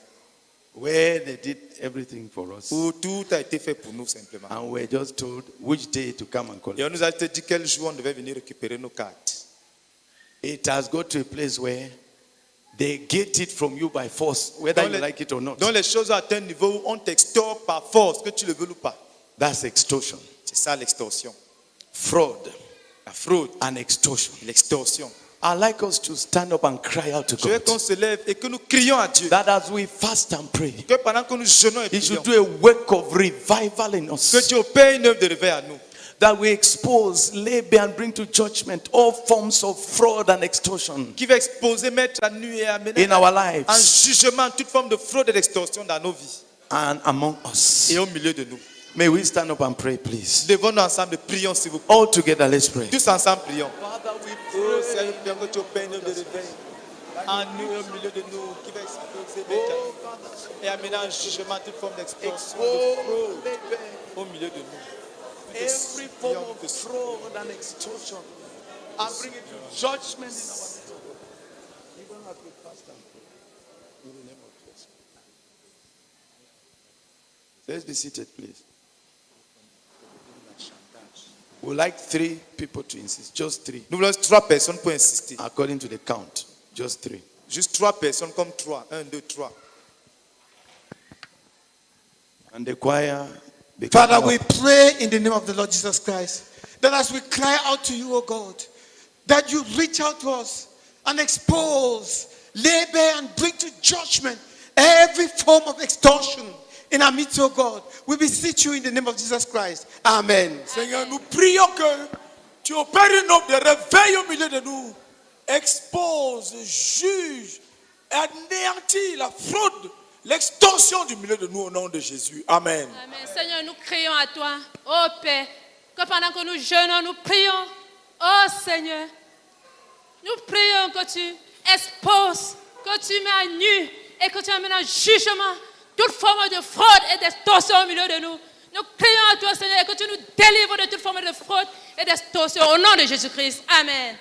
Where they did everything for us. Où tout a été fait pour nous simplement. And we were just told which day to come and collect. Et on nous a dit quel jour on devait venir récupérer nos cartes. It has got to a place where they get it from you by force, whether you like it or not. Donc les choses atteignent un niveau où on t'extorque par force, que tu le veux ou pas. That's extortion. C'est ça l'extorsion. Fraud. La fraude. And extortion. L'extorsion. I'd like us to stand up and cry out to Je veux God. qu'on se lève et que nous crions à Dieu. That as we fast and pray, Que pendant que nous jeûnons et He prions, should do a work of revival in us. que Dieu opère une œuvre de réveil à nous. That we expose, lay bare and bring to judgment all forms of fraud and extortion Qui va exposer, mettre à nu et amener in our lives en jugement toute forme de fraude et d'extorsion dans nos vies and among us. et au milieu de nous. May we stand up and pray, please. Levons-nous ensemble et prions, s'il vous plaît. All together, let's pray. Tous ensemble, prions. Oh, Seigneur, prions que tu opères une œuvre de réveil. en nous, au milieu de nous, qui va exploser maintenant. Et amener en jugement toute forme d'explosion au milieu de nous. Every form of fraud and extortion, I bring it to judgment in our midst. Even as we fast and pray, in the name of Jesus. Let's be seated, please. We would like 3 people to insist. Just 3. Nous voulons 3 personnes pour insister. According to the count. Just 3. Juste 3 personnes comme 3. 1, 2, 3. And the choir. Father, we pray in the name of the Lord Jesus Christ that as we cry out to you, O God, that you reach out to us and expose, lay bare and bring to judgment every form of extortion in our midst, O God. We beseech you in the name of Jesus Christ. Amen. Seigneur, nous prions que tu opères une œuvre de réveil au milieu de nous. Expose, juge, anéantis la fraude, l'extorsion du milieu de nous au nom de Jésus. Amen. Amen. Seigneur, nous crions à toi, ô Père, que pendant que nous jeûnons, nous prions, ô Seigneur, nous prions que tu exposes, que tu mets à nu et que tu amènes en jugement toute forme de fraude et d'extorsion au milieu de nous. Nous crions à toi, Seigneur, et que tu nous délivres de toute forme de fraude et d'extorsion au nom de Jésus-Christ. Amen.